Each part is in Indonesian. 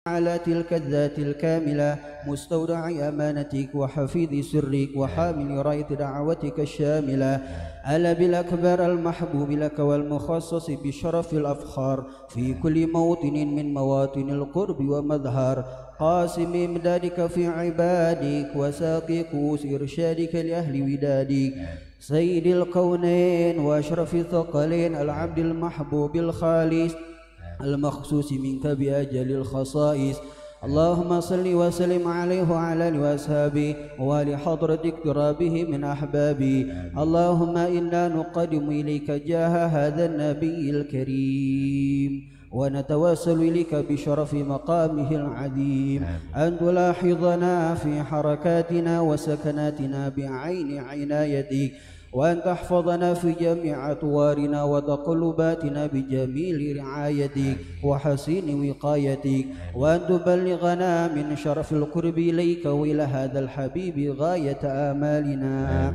على تلك الذات الكاملة مستودع أمانتك وحفيظ سرك وحامل راية دعوتك الشاملة ألا بالأكبر المحبوب لك والمخصص بشرف الأفخار في كل موطن من مواطن القرب ومظهر قاسم إمدادك في عبادك وساقي كؤوس إرشادك لأهل ودادك سيد الكونين وأشرف الثقلين العبد المحبوب الخالص المخصوص منك بأجل الخصائص اللهم صل وسلم عليه وعلى آله وأصحابه ولحضرة اقترابه من أحبابه اللهم إنا نقدم إليك جاه هذا النبي الكريم ونتوسل إليك بشرف مقامه العظيم أن تلاحظنا في حركاتنا وسكناتنا بعين عنايتك وأن تحفظنا في جميع أطوارنا وتقلباتنا بجميل رعايتك وحسين وقايتك وأن تبلغنا من شرف القرب إليك وإلى هذا الحبيب غاية آمالنا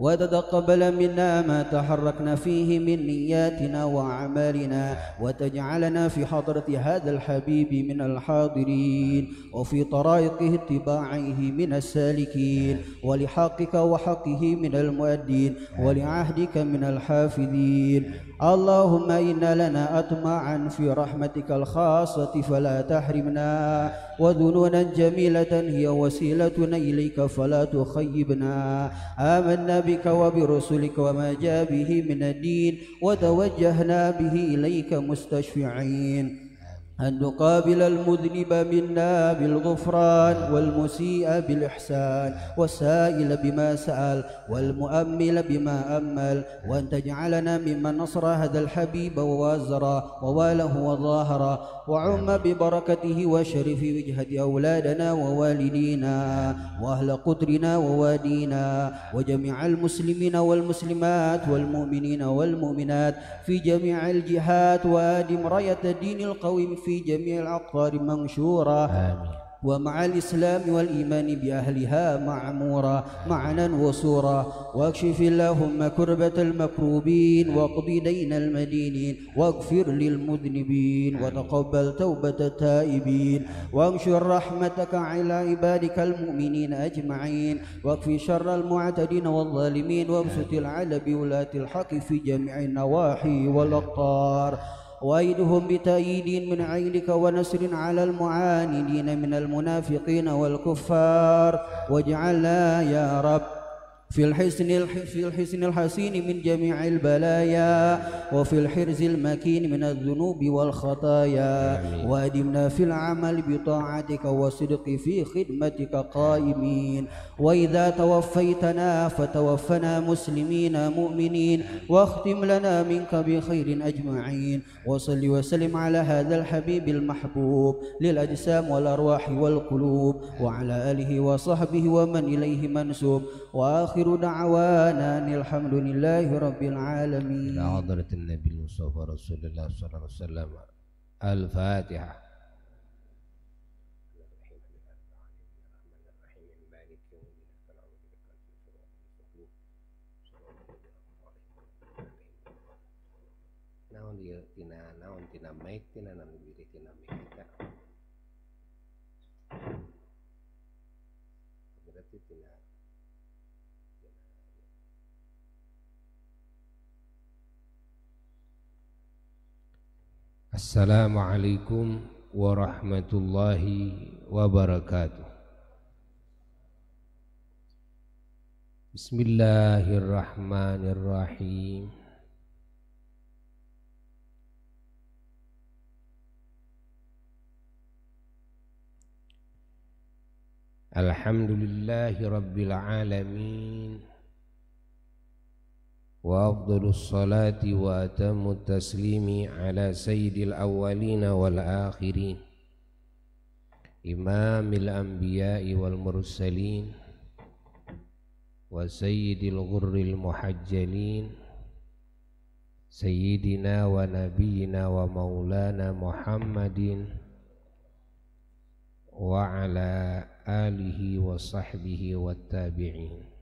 وتتقبل منا ما تحركنا فيه من نياتنا وأعمالنا وتجعلنا في حضرة هذا الحبيب من الحاضرين وفي طرائق اتباعه من السالكين ولحقك وحقه من المؤدين ولعهدك من الحافظين اللهم إنا لنا أطمعا في رحمتك الخاصة فلا تحرمنا وذنونا جميلة هي وسيلتنا إليك فلا تخيبنا آمنا بك وبرسلك وما جاء به من الدين وتوجهنا به إليك مستشفعين أن نقابل المذنب منا بالغفران والمسيء بالإحسان والسائل بما سأل والمؤمل بما أمل وأن تجعلنا ممن نصر هذا الحبيب ووازر وواله وظاهر وعم ببركته وشرف وجهة أولادنا ووالدينا وأهل قطرنا ووادينا وجميع المسلمين والمسلمات والمؤمنين والمؤمنات في جميع الجهات وآدم راية الدين القويم في جميع الأقطار منشورة آمين. ومع الإسلام والإيمان بأهلها معمورا معنا وصورا واكشف اللهم كربة المكروبين واقض دين المدينين واغفر للمذنبين وتقبل توبة التائبين وانشر رحمتك على عبادك المؤمنين أجمعين واكفي شر المعتدين والظالمين وابسط العدل بولاة الحق في جميع النواحي والأقطار وأيدهم بتأييد من عينك ونصر على المعاندين من المنافقين والكفار واجعلنا يا رب في الحسن الحسين من جميع البلايا وفي الحرز المكين من الذنوب والخطايا وأدمنا في العمل بطاعتك والصدق في خدمتك قائمين وإذا توفيتنا فتوفنا مسلمين مؤمنين واختم لنا منك بخير أجمعين وصل وسلم على هذا الحبيب المحبوب للأجسام والأرواح والقلوب وعلى آله وصحبه ومن إليه منسوب وآخر دعوانا أن الحمد لله رب العالمين. إلى حضرة النبي المصطفى رسول الله صلى الله عليه وسلم. الفاتحة. Naon tina mic tina nan diri tina mic kita. Berarti tina Assalamualaikum warahmatullahi wabarakatuh. Bismillahirrahmanirrahim. Alhamdulillahi rabbil alamin. Wa afdhalus salati wa atammut taslimi ala sayyidil awwalin wal akhirin imamil anbiya'i wal mursalin wa sayyidil ghurril muhajjalin sayyidina wa nabiyyina wa maulana Muhammadin wa ala alihi wa sahbihi wat tabi'in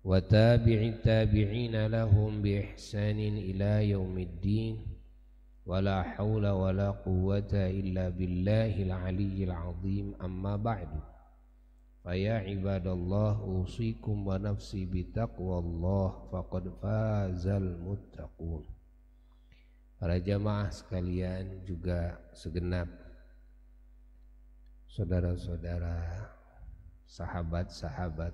wa tabi'it tabi'ina lahum bi ihsanin ila yaumiddin ولا حول ولا قوة إلا بالله العلي العظيم أما بعد فيا عباد الله أوصيكم ونفسي بتقوى الله فقد فاز المتقون. Para jamaah sekalian, juga segenap saudara-saudara, sahabat-sahabat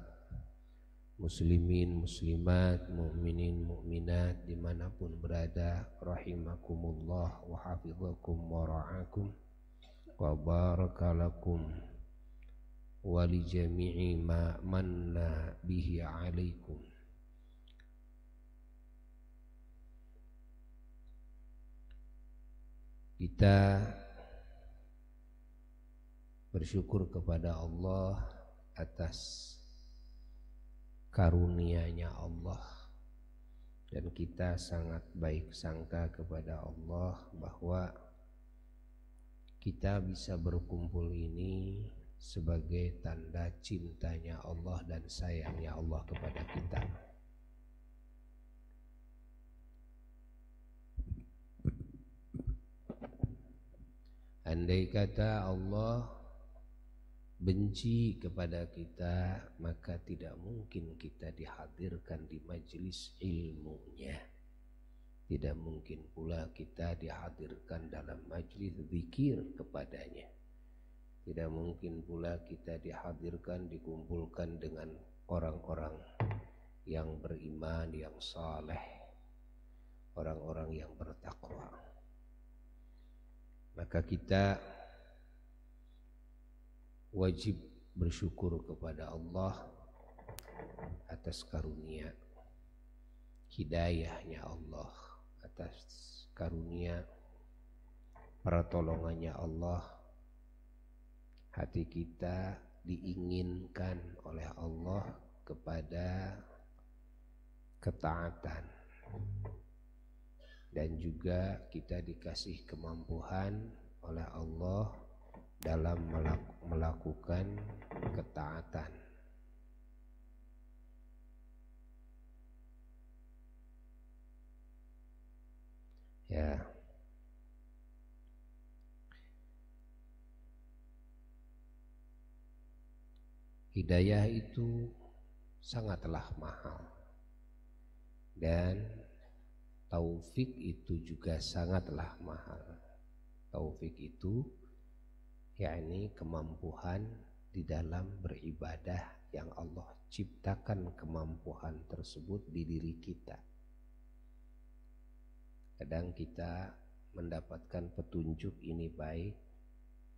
muslimin, muslimat, mukminin, mukminat dimanapun berada, rahimakumullah wa hafizakum wa ra'akum wa barakalakum wa li jami'i ma manna bihi alaikum. Kita bersyukur kepada Allah atas karunia-Nya Allah, dan kita sangat baik sangka kepada Allah bahwa kita bisa berkumpul ini sebagai tanda cintanya Allah dan sayangnya Allah kepada kita. Andai kata Allah benci kepada kita, maka tidak mungkin kita dihadirkan di majelis ilmunya. Tidak mungkin pula kita dihadirkan dalam majelis zikir kepadanya. Tidak mungkin pula kita dihadirkan, dikumpulkan dengan orang-orang yang beriman, yang saleh, orang-orang yang bertakwa. Maka kita wajib bersyukur kepada Allah atas karunia hidayahnya Allah, atas karunia pertolongannya Allah. Hati kita diinginkan oleh Allah kepada ketaatan, dan juga kita dikasih kemampuan oleh Allah dalam melakukan ketaatan. Ya, hidayah itu sangatlah mahal, dan taufik itu juga sangatlah mahal. Taufik itu yakni kemampuan di dalam beribadah yang Allah ciptakan kemampuan tersebut di diri kita. Kadang kita mendapatkan petunjuk ini baik,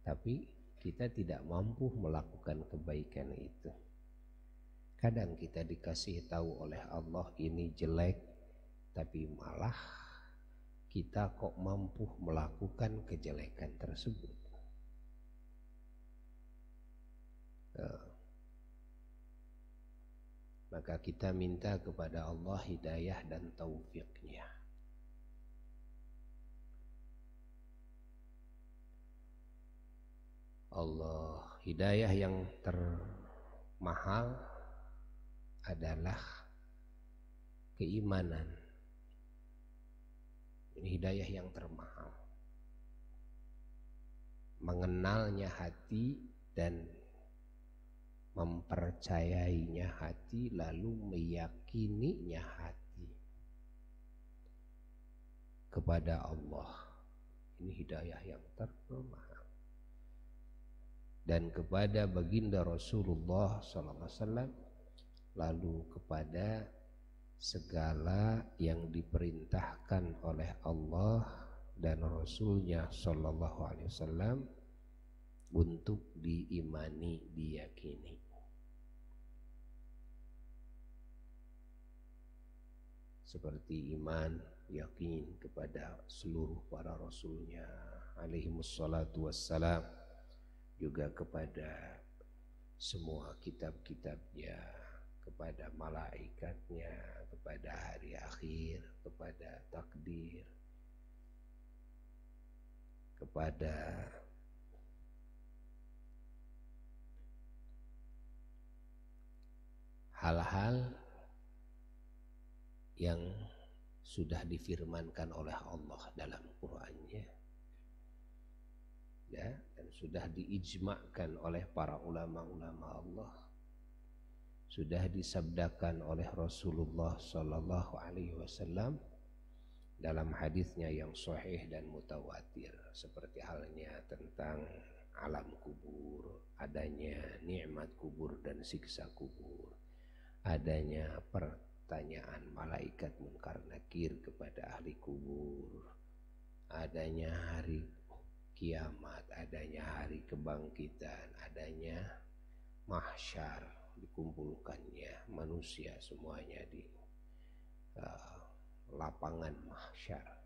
tapi kita tidak mampu melakukan kebaikan itu. Kadang kita dikasih tahu oleh Allah ini jelek, tapi malah kita kok mampu melakukan kejelekan tersebut. Maka kita minta kepada Allah hidayah dan taufiknya. Allah, hidayah yang termahal adalah keimanan. Ini hidayah yang termahal. Mengenalnya hati dan mempercayainya hati, lalu meyakininya hati kepada Allah. Ini hidayah yang termahal. Dan kepada baginda Rasulullah SAW, lalu kepada segala yang diperintahkan oleh Allah dan Rasulnya SAW untuk diimani, diyakini. Seperti iman, yakin kepada seluruh para Rasulnya alaihimussalatu wassalam, juga kepada semua kitab-kitabnya, kepada malaikatnya, kepada hari akhir, kepada takdir, kepada hal-hal yang sudah difirmankan oleh Allah dalam Qur'annya, ya, dan sudah diijma'kan oleh para ulama-ulama Allah, sudah disabdakan oleh Rasulullah Sallallahu Alaihi Wasallam dalam hadisnya yang sahih dan mutawatir, seperti halnya tentang alam kubur, adanya nikmat kubur dan siksa kubur, adanya pertanyaan malaikat munkar nakir kepada ahli kubur, adanya hari kiamat, adanya hari kebangkitan, adanya mahsyar, dikumpulkannya manusia semuanya di lapangan mahsyar,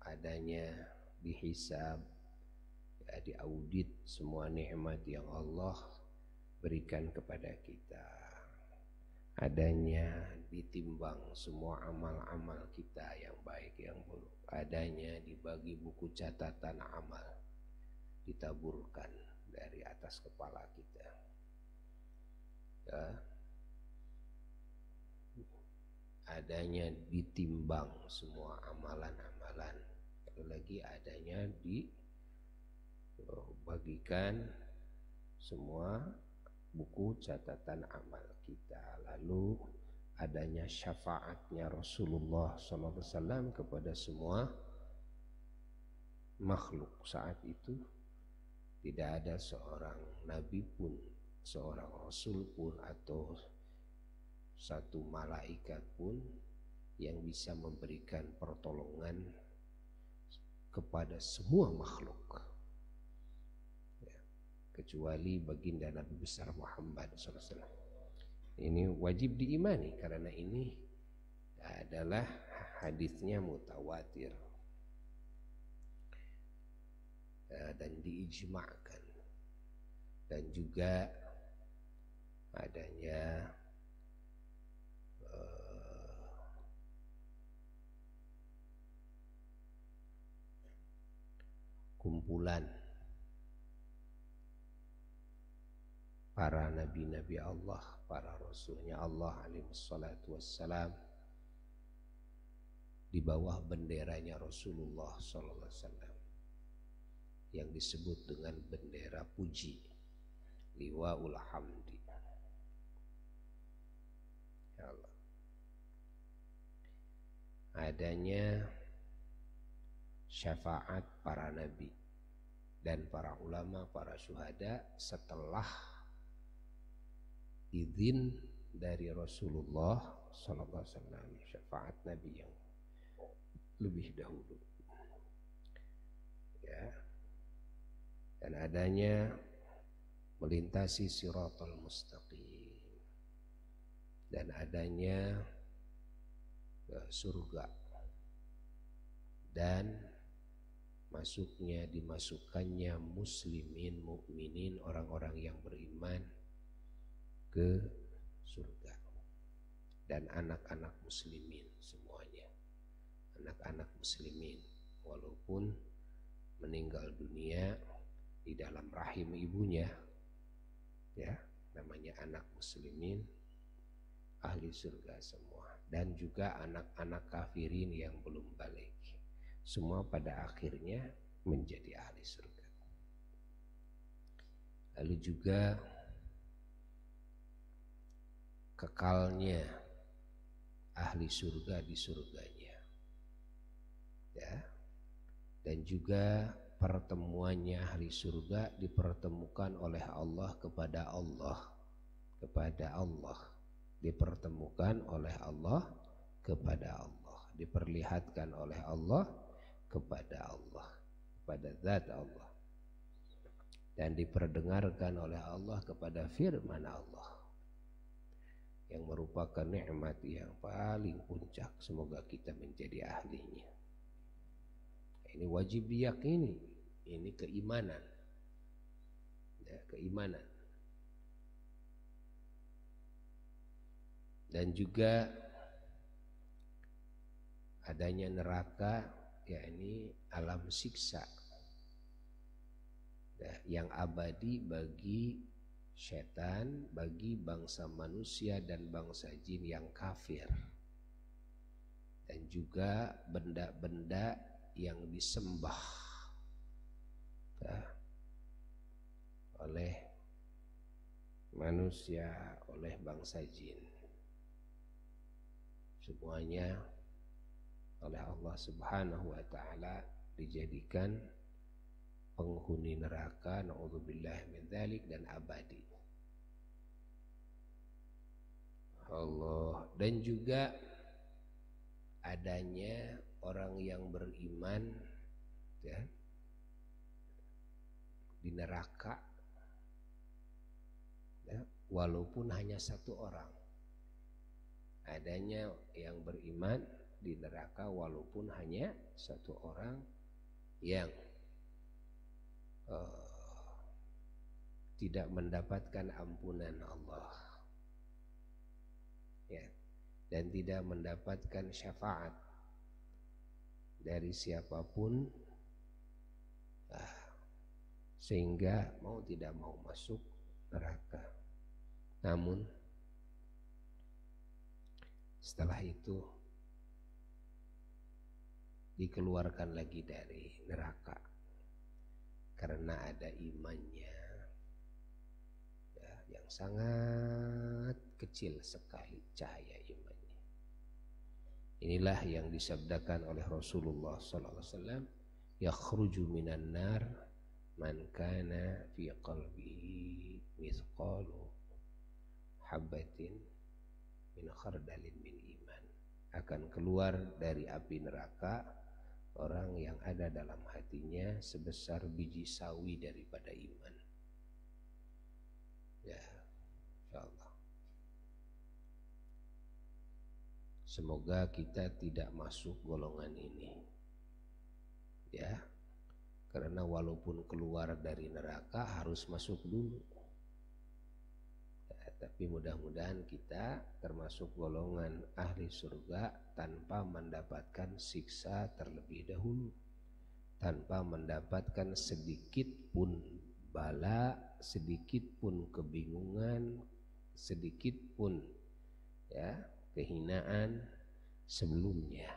adanya dihisab, ya, diaudit semua nikmat yang Allah berikan kepada kita, adanya ditimbang semua amal-amal kita yang baik yang buruk, adanya dibagi buku catatan amal, ditaburkan dari atas kepala kita, ya, adanya ditimbang semua amalan-amalan, lagi adanya dibagikan semua buku catatan amal kita, lalu adanya syafaatnya Rasulullah SAW kepada semua makhluk. Saat itu tidak ada seorang nabi pun, seorang rasul pun, atau satu malaikat pun yang bisa memberikan pertolongan kepada semua makhluk, ya, kecuali baginda Nabi besar Muhammad SAW. Ini wajib diimani karena ini adalah hadisnya mutawatir dan diijma'kan, dan juga adanya kumpulan para nabi-nabi Allah, para rasulnya Allah alaihi salatu wassalam, di bawah benderanya Rasulullah sallallahu alaihi wasallam yang disebut dengan bendera puji, liwaul hamdi. Ya Allah. Adanya syafaat para nabi dan para ulama, para syuhada setelah izin dari Rasulullah sallallahu alaihi wasallam, syafaat nabi yang lebih dahulu, ya, dan adanya melintasi siratal mustaqim, dan adanya surga dan dimasukkannya muslimin, mukminin, orang-orang yang beriman ke surga, dan anak-anak muslimin semuanya, anak-anak muslimin walaupun meninggal dunia di dalam rahim ibunya, ya, namanya anak muslimin, ahli surga semua, dan juga anak-anak kafirin yang belum balik, semua pada akhirnya menjadi ahli surga. Lalu juga kekalnya ahli surga di surganya, ya, dan juga pertemuannya ahli surga dipertemukan oleh Allah kepada Allah, dipertemukan oleh Allah kepada Allah, diperlihatkan oleh Allah kepada Allah, kepada zat Allah, dan diperdengarkan oleh Allah kepada firman Allah yang merupakan nikmat yang paling puncak. Semoga kita menjadi ahlinya. Ini wajib diyakini, ini keimanan, ya, keimanan. Dan juga adanya neraka, yakni alam siksa, ya, yang abadi bagi setan, bagi bangsa manusia dan bangsa jin yang kafir, dan juga benda-benda yang disembah oleh manusia, oleh bangsa jin. Semuanya oleh Allah Subhanahu wa taala dijadikan penghuni neraka, naudzubillah min dzalik, dan abadi. Allah. Dan juga adanya orang yang beriman ya, di neraka ya, walaupun hanya satu orang. Adanya yang beriman di neraka walaupun hanya satu orang yang tidak mendapatkan ampunan Allah ya, dan tidak mendapatkan syafaat dari siapapun, sehingga mau tidak mau masuk neraka. Namun setelah itu dikeluarkan lagi dari neraka karena ada imannya ya, yang sangat kecil sekali cahaya imannya. Inilah yang disabdakan oleh Rasulullah SAW, yakhruju minan nar man kana fi qalbihi mithqalu habbatin min khardalin min iman. Akan keluar dari api neraka orang yang ada dalam hatinya sebesar biji sawi daripada iman. Ya, insyaallah. Semoga kita tidak masuk golongan ini. Ya. Karena walaupun keluar dari neraka harus masuk dulu. Ya, tapi mudah-mudahan kita termasuk golongan ahli surga tanpa mendapatkan siksa terlebih dahulu, tanpa mendapatkan sedikit pun bala, sedikit pun kebingungan, sedikit pun ya kehinaan sebelumnya.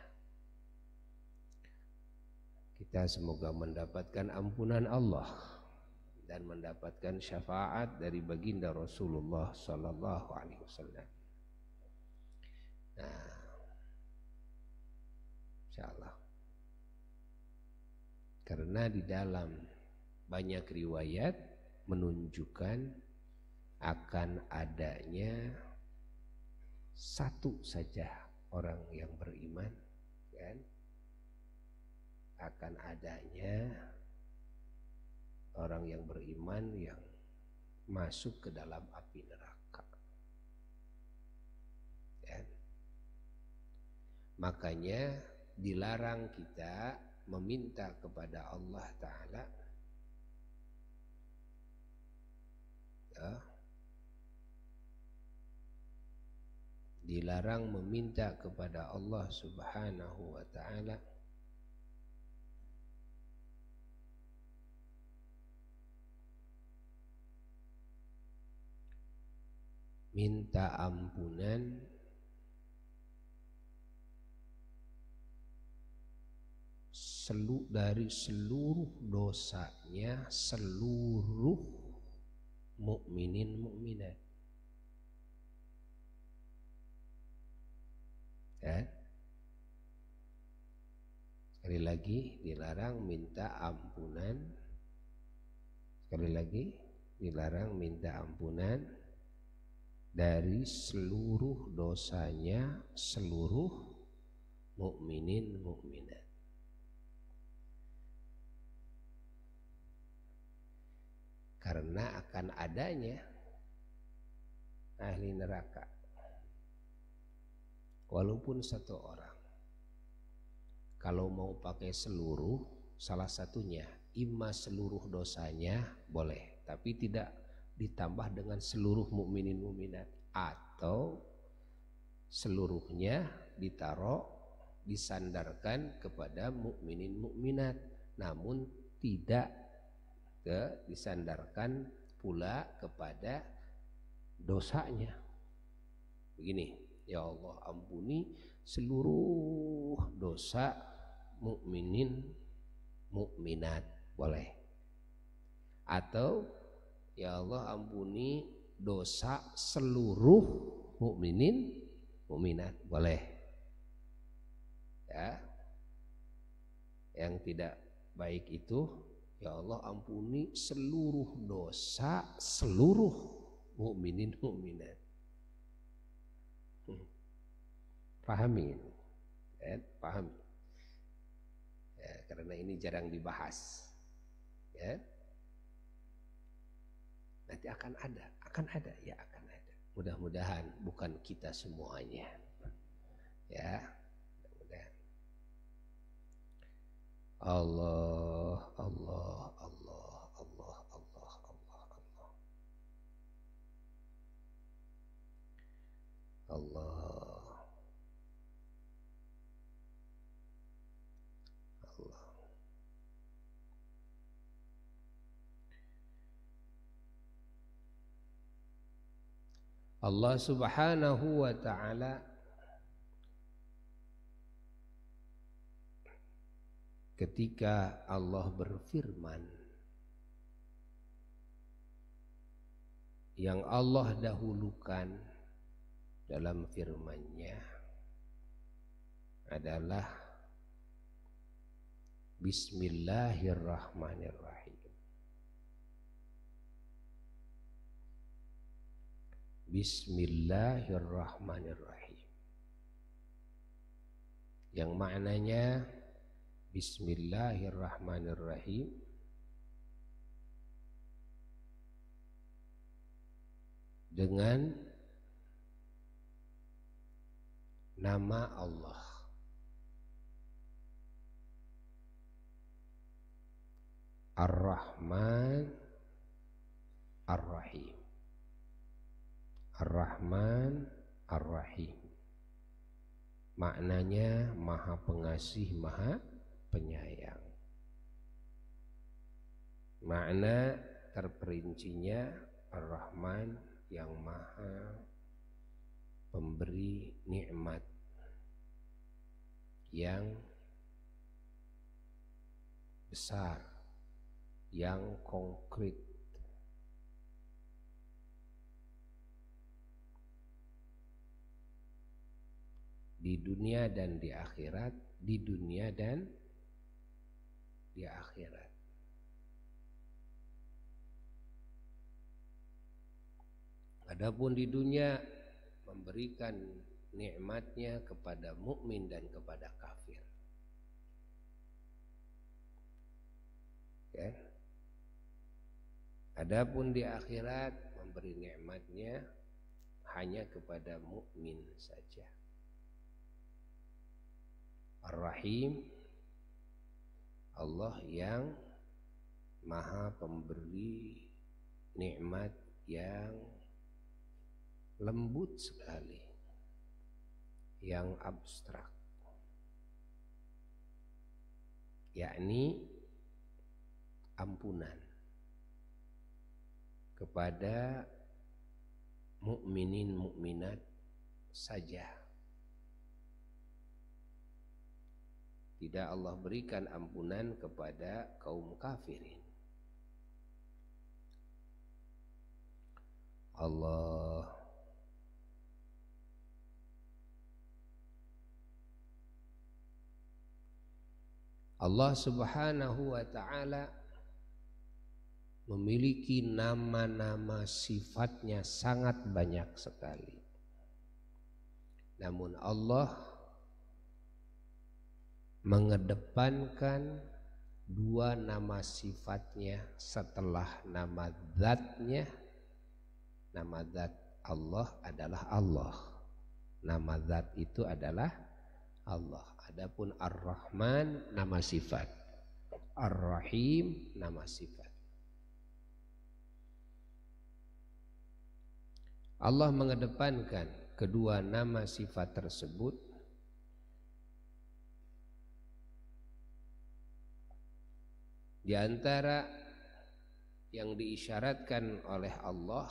Kita semoga mendapatkan ampunan Allah dan mendapatkan syafaat dari baginda Rasulullah sallallahu alaihi wasallam. Nah, insyaallah. Karena di dalam banyak riwayat menunjukkan akan adanya satu saja orang yang beriman, kan? Akan adanya orang yang beriman yang masuk ke dalam api neraka ya. Makanya dilarang kita meminta kepada Allah Ta'ala ya, dilarang meminta kepada Allah Subhanahu wa Ta'ala minta ampunan dari seluruh dosanya seluruh mukminin mukminat. Ya. Sekali lagi dilarang minta ampunan. Sekali lagi dilarang minta ampunan dari seluruh dosanya seluruh mukminin mukminat. Karena akan adanya ahli neraka walaupun satu orang. Kalau mau pakai seluruh, salah satunya imma seluruh dosanya boleh, tapi tidak ditambah dengan seluruh mukminin mukminat, atau seluruhnya disandarkan kepada mukminin mukminat, namun tidak disandarkan pula kepada dosanya. Begini Ya Allah ampuni seluruh dosa mukminin mukminat, boleh. Atau ya Allah ampuni dosa seluruh mukminin mukminat, boleh. Ya. Yang tidak baik itu ya Allah ampuni seluruh dosa seluruh mukminin mukminat. Pahami ya, pahami ya, karena ini jarang dibahas ya. Nanti akan ada ya, akan ada. Mudah-mudahan bukan kita semuanya ya, mudah-mudahan. Allah Allah Allah Allah Allah Allah Allah Allah Allah Subhanahu wa ta'ala ketika Allah berfirman, yang Allah dahulukan dalam firman-Nya adalah Bismillahirrahmanirrahim. Bismillahirrahmanirrahim, yang maknanya Bismillahirrahmanirrahim dengan nama Allah, Ar-Rahman Ar-Rahim. Ar-Rahman Ar-Rahim maknanya Maha Pengasih, Maha Penyayang. Makna terperincinya Ar-Rahman yang Maha Pemberi nikmat yang besar, yang konkret. Di dunia dan di akhirat, di dunia dan di akhirat. Adapun di dunia memberikan nikmatnya kepada mukmin dan kepada kafir. Ya. Adapun di akhirat memberi nikmatnya hanya kepada mukmin saja. Ar-Rahim, Allah yang Maha Pemberi nikmat yang lembut sekali, yang abstrak, yakni ampunan kepada mukminin mukminat saja. Tidak Allah berikan ampunan kepada kaum kafirin. Allah Subhanahu wa ta'ala memiliki nama-nama sifatnya sangat banyak sekali. Namun Allah mengedepankan dua nama sifatnya setelah nama zatnya. Nama zat Allah adalah Allah. Nama zat itu adalah Allah. Adapun Ar-Rahman nama sifat, Ar-Rahim nama sifat. Allah mengedepankan kedua nama sifat tersebut di antara yang diisyaratkan oleh Allah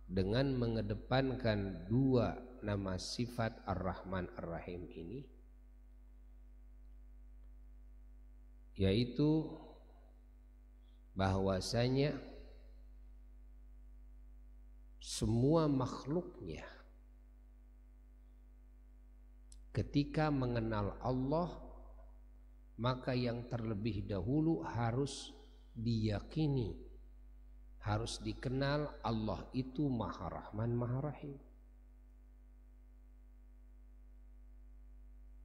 dengan mengedepankan dua nama sifat Ar-Rahman Ar-Rahim ini, yaitu bahwasanya semua makhluknya ketika mengenal Allah, maka yang terlebih dahulu harus diyakini, harus dikenal Allah itu Maha Rahman Maha Rahim.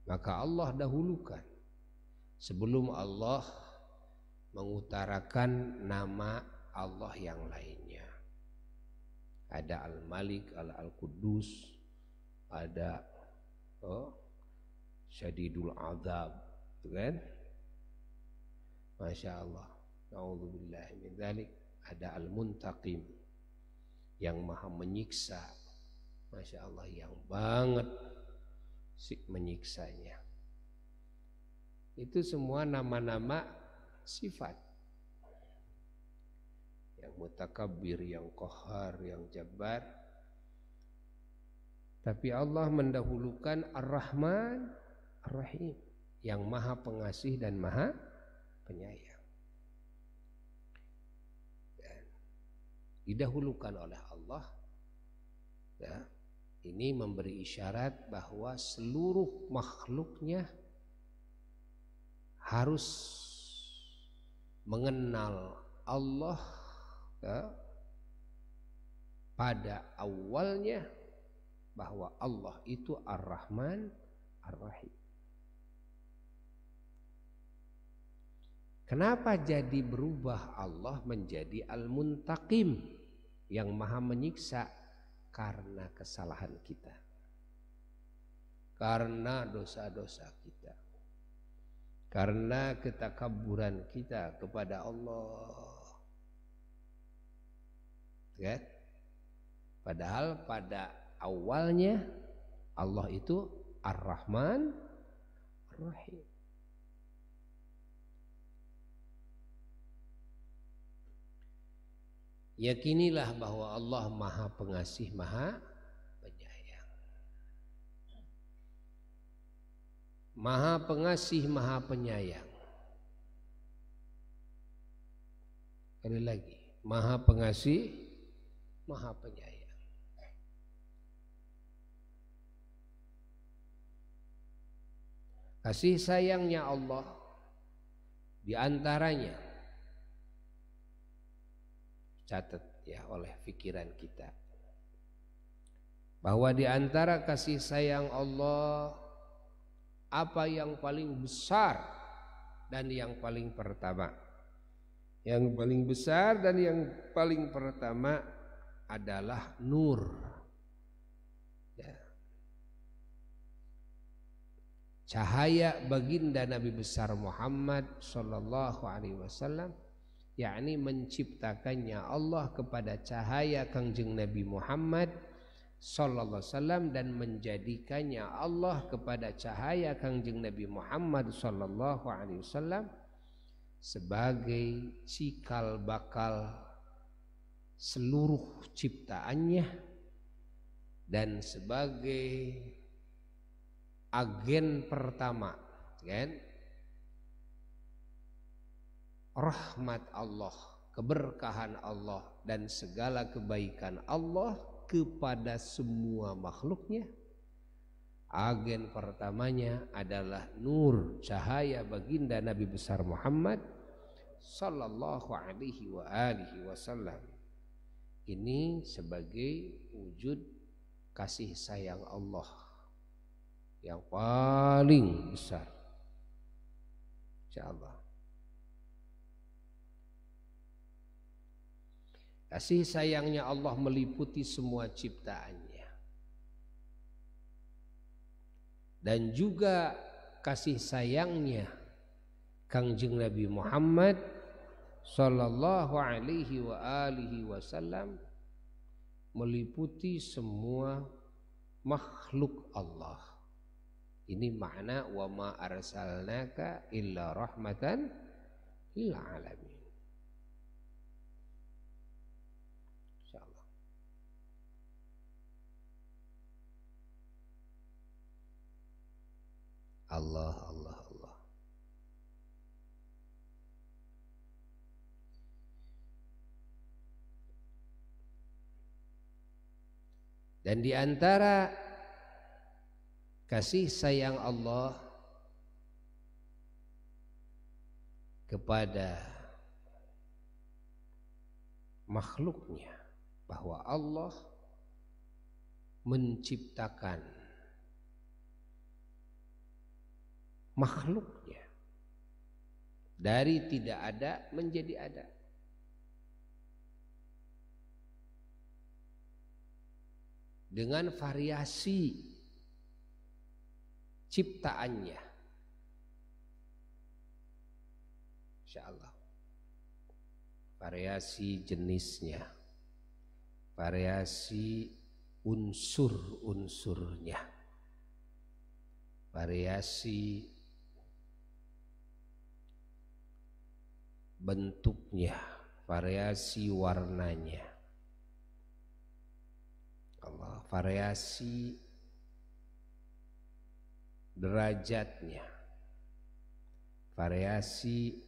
Maka Allah dahulukan sebelum Allah mengutarakan nama Allah yang lainnya. Ada Al-Malik, Al-Quddus, ada Syadidul Azab, kan? Masya Allah. Na'udzubillah min dzalik. Ada Al-Muntaqim, yang maha menyiksa. Masya Allah, yang banget menyiksanya. Itu semua nama-nama sifat. Yang mutakabbir, yang qahar, yang jabbar. Tapi Allah mendahulukan Ar-Rahman Ar-Rahim, yang maha pengasih dan maha penyayang. Dan didahulukan oleh Allah. Ya, ini memberi isyarat bahwa seluruh makhluknya harus mengenal Allah, ya, pada awalnya, bahwa Allah itu Ar-Rahman Ar-Rahim. Kenapa jadi berubah Allah menjadi Al-Muntaqim, yang maha menyiksa? Karena kesalahan kita, karena dosa-dosa kita, karena ketakaburan kita kepada Allah. Ya? Padahal pada awalnya Allah itu Ar-Rahman Ar-Rahim. Yakinilah bahwa Allah maha pengasih, maha penyayang. Maha pengasih, maha penyayang. Sekali lagi, maha pengasih, maha penyayang. Kasih sayangnya Allah diantaranya, catat ya oleh pikiran kita, bahwa di antara kasih sayang Allah, apa yang paling besar dan yang paling pertama, yang paling besar dan yang paling pertama adalah nur. Ya. Cahaya baginda Nabi besar Muhammad sallallahu alaihi wasallam, yakni menciptakannya Allah kepada cahaya Kangjeng Nabi Muhammad sallallahu alaihi wasallam, dan menjadikannya Allah kepada cahaya Kangjeng Nabi Muhammad sallallahu alaihi wasallam sebagai cikal bakal seluruh ciptaannya dan sebagai agen pertama, kan? Rahmat Allah, keberkahan Allah, dan segala kebaikan Allah kepada semua makhluknya. Agen pertamanya adalah nur, cahaya baginda Nabi besar Muhammad sallallahu alaihi wa alihi wasallam. Ini sebagai wujud kasih sayang Allah yang paling besar, insyaallah. Kasih sayangnya Allah meliputi semua ciptaannya, dan juga kasih sayangnya Kangjeng Nabi Muhammad sallallahu alaihi wa alihi wasallam meliputi semua makhluk Allah. Ini makna wa ma arsalnaka illa rahmatan lil alamin. Insyaallah. Allah, Allah, Allah. Dan di antara kasih sayang Allah kepada makhluknya, bahwa Allah menciptakan makhluknya dari tidak ada menjadi ada. Dengan variasi ciptaannya, insyaallah, variasi jenisnya, variasi unsur-unsurnya, variasi bentuknya, variasi warnanya, Allah, variasi derajatnya, variasi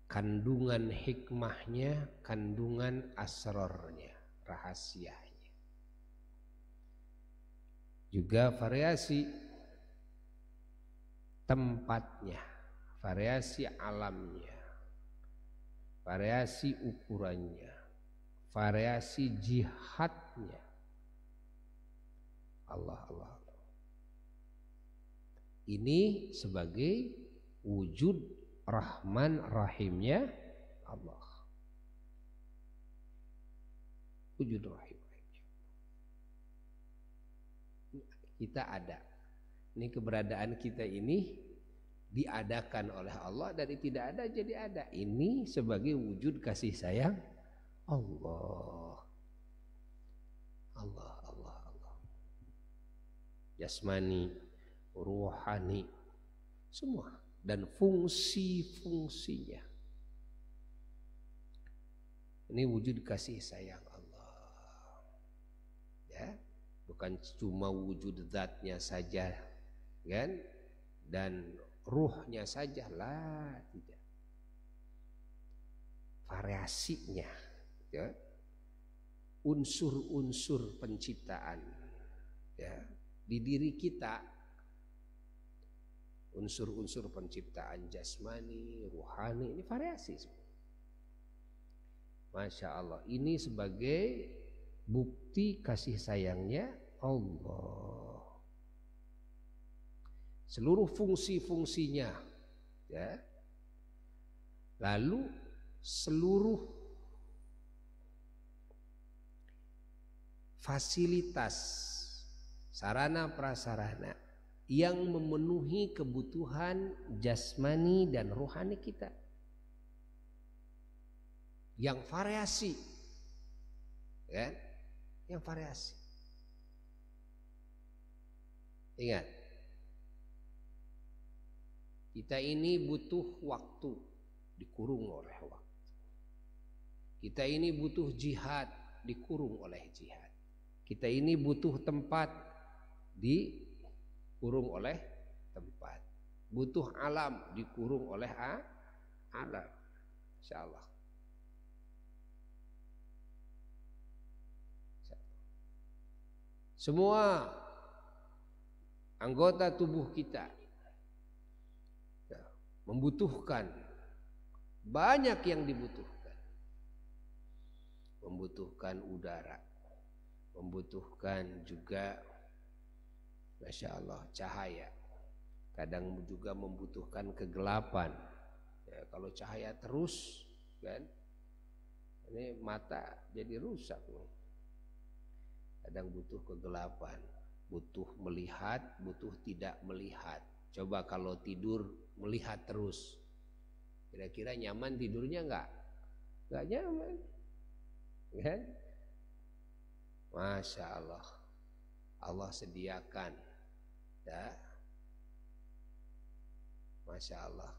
kandungan hikmahnya, kandungan asrornya, rahasianya. Juga variasi tempatnya, variasi alamnya, variasi ukurannya, variasi jihadnya. Allah, Allah. Ini sebagai wujud Rahman Rahimnya Allah. Wujud Rahim. Kita ada. Ini keberadaan kita ini diadakan oleh Allah, dari tidak ada jadi ada. Ini sebagai wujud kasih sayang Allah. Allah, Allah, Allah. Jasmani, ruhani, semua, dan fungsi-fungsinya. Ini wujud kasih sayang Allah. Ya, bukan cuma wujud zatnya saja, kan? Dan ruhnya saja lah, tidak. Variasinya, ya. Unsur-unsur penciptaan, ya, di diri kita, unsur-unsur penciptaan jasmani, ruhani, ini variasi semua. Masya Allah, ini sebagai bukti kasih sayangnya Allah. Seluruh fungsi-fungsinya, ya. Lalu seluruh fasilitas, sarana prasarana yang memenuhi kebutuhan jasmani dan rohani kita, yang variasi, ya, yang variasi. Ingat, kita ini butuh waktu, dikurung oleh waktu. Kita ini butuh jihad, dikurung oleh jihad. Kita ini butuh tempat, dikurung oleh tempat. Butuh alam, dikurung oleh alam. Insyaallah. Semua anggota tubuh kita, ya, membutuhkan, banyak yang dibutuhkan. Membutuhkan udara, membutuhkan juga, Masya Allah, cahaya. Kadang juga membutuhkan kegelapan, ya, kalau cahaya terus, kan, ini mata jadi rusak. Kadang butuh kegelapan, butuh melihat, butuh tidak melihat. Coba kalau tidur melihat terus, kira-kira nyaman tidurnya enggak? Enggak nyaman, kan? Masya Allah, Allah sediakan, ya, Masya Allah,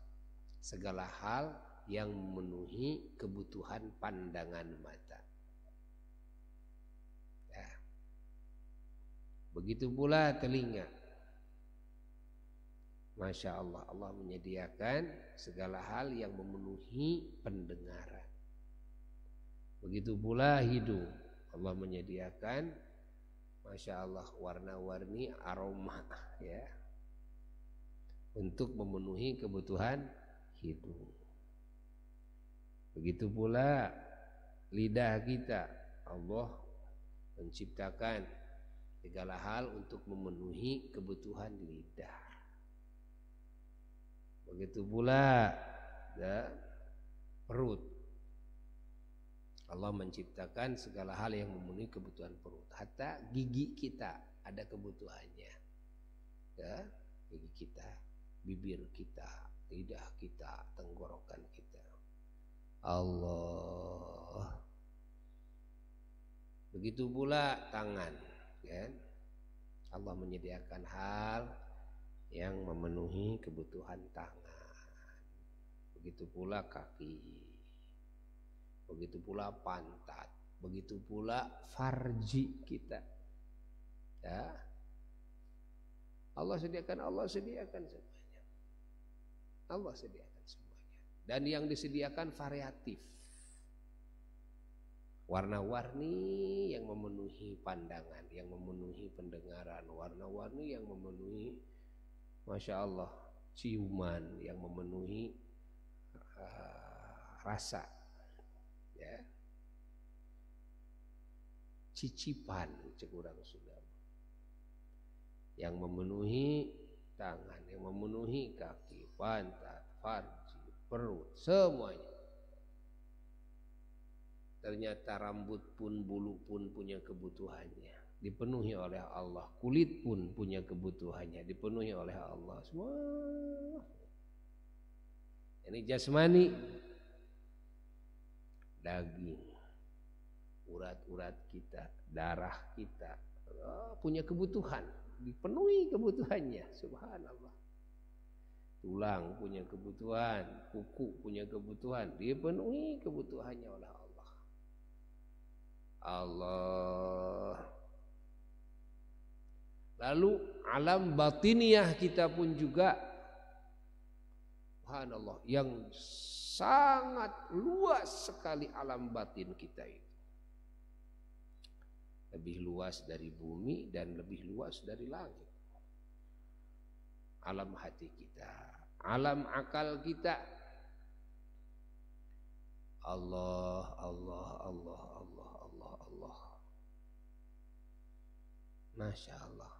segala hal yang memenuhi kebutuhan pandangan mata. Ya. Begitu pula telinga. Masya Allah, Allah menyediakan segala hal yang memenuhi pendengaran. Begitu pula hidung, Allah menyediakan, Masya Allah, warna-warni aroma ya, untuk memenuhi kebutuhan hidung. Begitu pula lidah kita, Allah menciptakan segala hal untuk memenuhi kebutuhan lidah. Begitu pula ya, perut, Allah menciptakan segala hal yang memenuhi kebutuhan perut. Hatta gigi kita ada kebutuhannya ya, gigi kita, bibir kita, lidah kita, tenggorokan kita. Allah. Begitu pula tangan kan, Allah menyediakan hal yang memenuhi kebutuhan tangan. Begitu pula kaki, begitu pula pantat, begitu pula farji kita ya, Allah sediakan semuanya. Allah sediakan semuanya. Dan yang disediakan variatif, warna-warni yang memenuhi pandangan, yang memenuhi pendengaran, warna-warni yang memenuhi, Masya Allah, ciuman, yang memenuhi rasa ya, cicipan cekurang sudah, yang memenuhi tangan, yang memenuhi kaki, pantat, farji, perut, semuanya. Ternyata rambut pun, bulu pun punya kebutuhannya, dipenuhi oleh Allah. Kulit pun punya kebutuhannya, dipenuhi oleh Allah. Semua ini jasmani. Daging, urat-urat kita, darah kita punya kebutuhan, dipenuhi kebutuhannya. Subhanallah. Tulang punya kebutuhan, kuku punya kebutuhan, dipenuhi kebutuhannya oleh Allah. Allah. Lalu alam batiniah kita pun juga, subhanallah, yang sangat luas sekali alam batin kita itu. Lebih luas dari bumi dan lebih luas dari langit. Alam hati kita, alam akal kita. Allah, Allah, Allah, Allah, Allah, Allah. Masya Allah.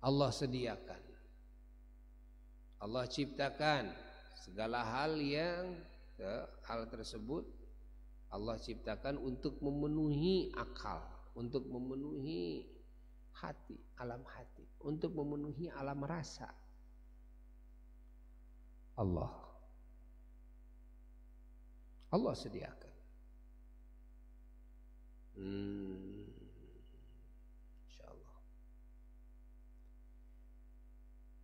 Allah sediakan, Allah ciptakan segala hal yang hal tersebut Allah ciptakan untuk memenuhi akal, untuk memenuhi hati, alam hati, untuk memenuhi alam rasa. Allah sediakan. Insyaallah.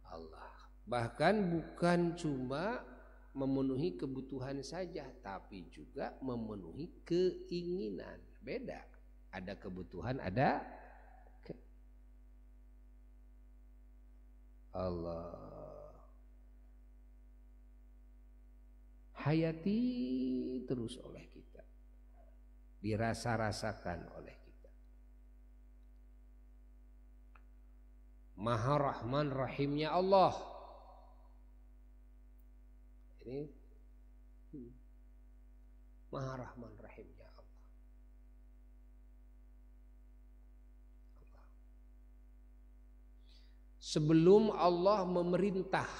Allah. Bahkan bukan cuma memenuhi kebutuhan saja, tapi juga memenuhi keinginan. Beda. Ada kebutuhan, ada Allah. Hayati terus oleh kita, dirasa-rasakan oleh kita. Maha Rahman Rahimnya Allah. Ini Maha Rahman Rahimnya Allah. Sebelum Allah memerintah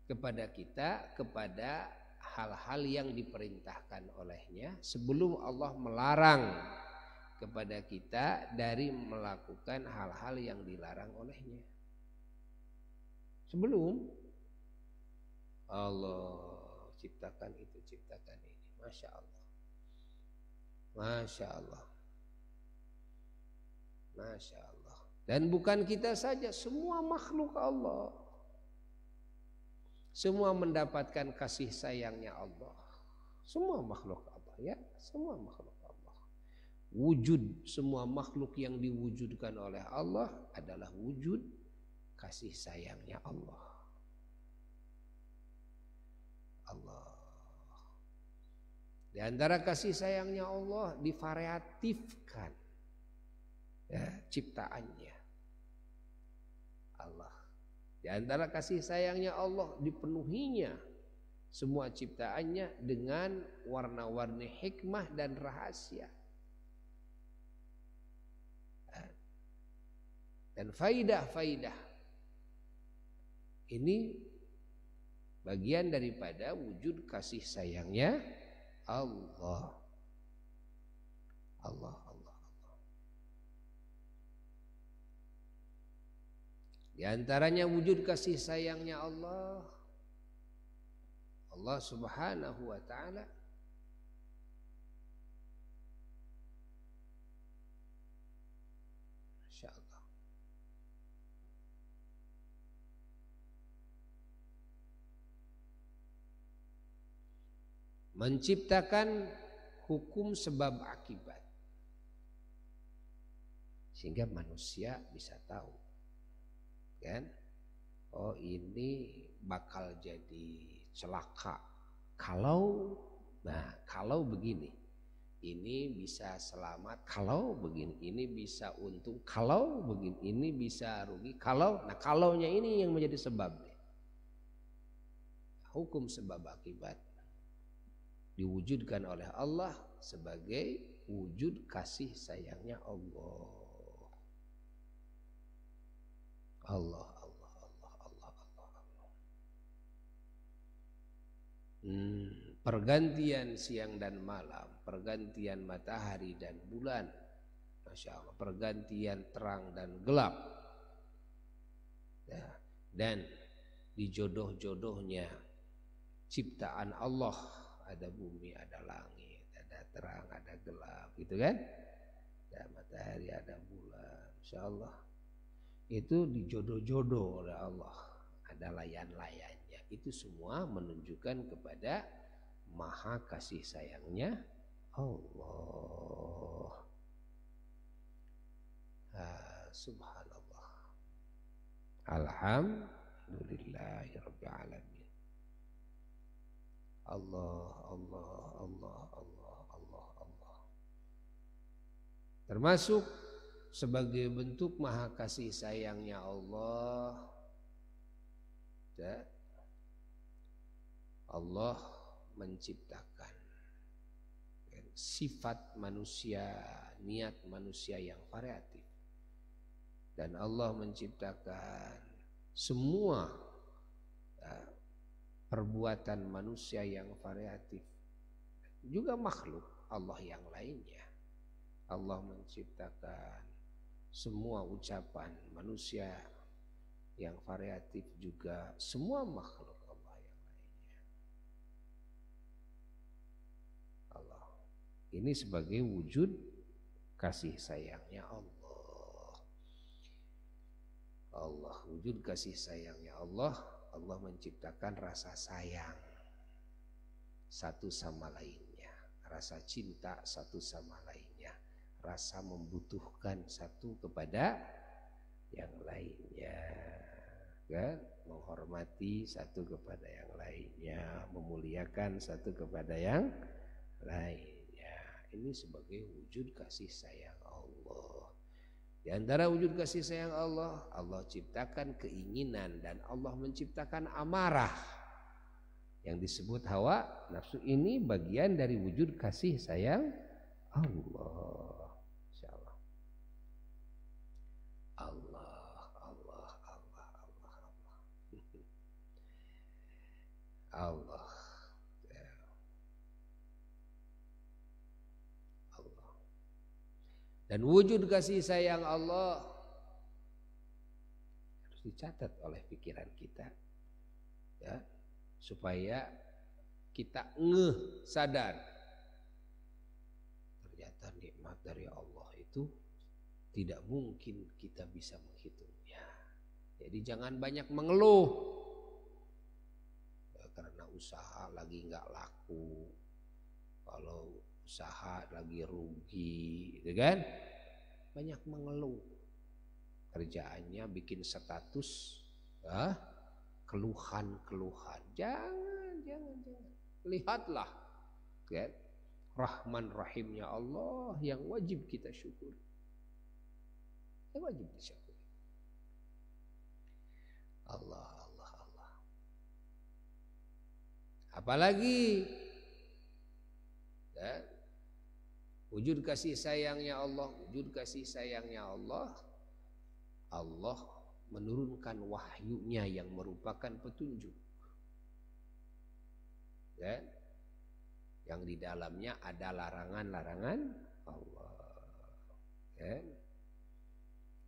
kepada kita, kepada hal-hal yang diperintahkan olehnya, sebelum Allah melarang kepada kita dari melakukan hal-hal yang dilarang olehnya. Sebelum Allah ciptakan itu, ciptakan ini. Masya Allah. Masya Allah. Masya Allah. Dan bukan kita saja, semua makhluk Allah. Semua mendapatkan kasih sayangnya Allah. Semua makhluk Allah ya, semua makhluk Allah. wujud semua makhluk yang diwujudkan oleh Allah adalah wujud kasih sayangnya Allah. Di antara kasih sayangnya Allah divariatifkan ya, ciptaannya Allah. Di antara kasih sayangnya Allah dipenuhinya semua ciptaannya dengan warna-warni hikmah dan rahasia. Dan faidah-faidah ini bagian daripada wujud kasih sayangnya Allah. Di antaranya wujud kasih sayangnya Allah Subhanahu wa ta'ala Masya Allah menciptakan hukum sebab akibat sehingga manusia bisa tahu kan, oh ini bakal jadi celaka kalau begini, ini bisa selamat kalau begini, ini bisa untung kalau begini, ini bisa rugi kalau, nah kalaunya ini yang menjadi sebab. Hukum sebab akibat diwujudkan oleh Allah sebagai wujud kasih sayangnya Allah. Pergantian siang dan malam, pergantian matahari dan bulan, Masya Allah, pergantian terang dan gelap ya, dan dijodoh-jodohnya ciptaan Allah, ada bumi, ada langit, ada terang, ada gelap, gitu kan, ada matahari, ada bulan, Masya Allah, itu dijodoh-jodoh oleh Allah, ada layan-layannya, itu semua menunjukkan kepada maha kasih sayangnya Allah. Subhanallah. Alhamdulillahirabbil alamin. Allah. Termasuk sebagai bentuk maha kasih sayangnya Allah, Allah menciptakan sifat manusia, niat manusia yang variatif, dan Allah menciptakan semua perbuatan manusia yang variatif, juga makhluk Allah yang lainnya. Allah menciptakan semua ucapan manusia yang variatif, juga semua makhluk Allah yang lainnya. Allah ini sebagai wujud kasih sayangnya Allah, wujud kasih sayangnya Allah. Allah menciptakan rasa sayang satu sama lainnya, rasa cinta satu sama lainnya, rasa membutuhkan satu kepada yang lainnya, kan? Menghormati satu kepada yang lainnya, memuliakan satu kepada yang lainnya. Ini sebagai wujud kasih sayang Allah. Di antara wujud kasih sayang Allah, Allah ciptakan keinginan dan Allah menciptakan amarah yang disebut hawa nafsu. Ini bagian dari wujud kasih sayang Allah. Insyaallah. Allah. Dan wujud kasih sayang Allah harus dicatat oleh pikiran kita, ya, supaya kita sadar ternyata nikmat dari Allah itu tidak mungkin kita bisa menghitungnya. Jadi jangan banyak mengeluh ya, karena usaha lagi nggak laku. Kalau usaha lagi rugi, gitu kan? Banyak mengeluh. Kerjaannya bikin status, keluhan-keluhan. Jangan. Lihatlah, kan? Rahman Rahimnya Allah yang wajib kita syukuri. Yang wajib disyukuri. Allah. Apalagi ya, wujud kasih sayangnya Allah, wujud kasih sayangnya Allah, Allah menurunkan wahyunya yang merupakan petunjuk, ya, yang di dalamnya ada larangan-larangan Allah, ya.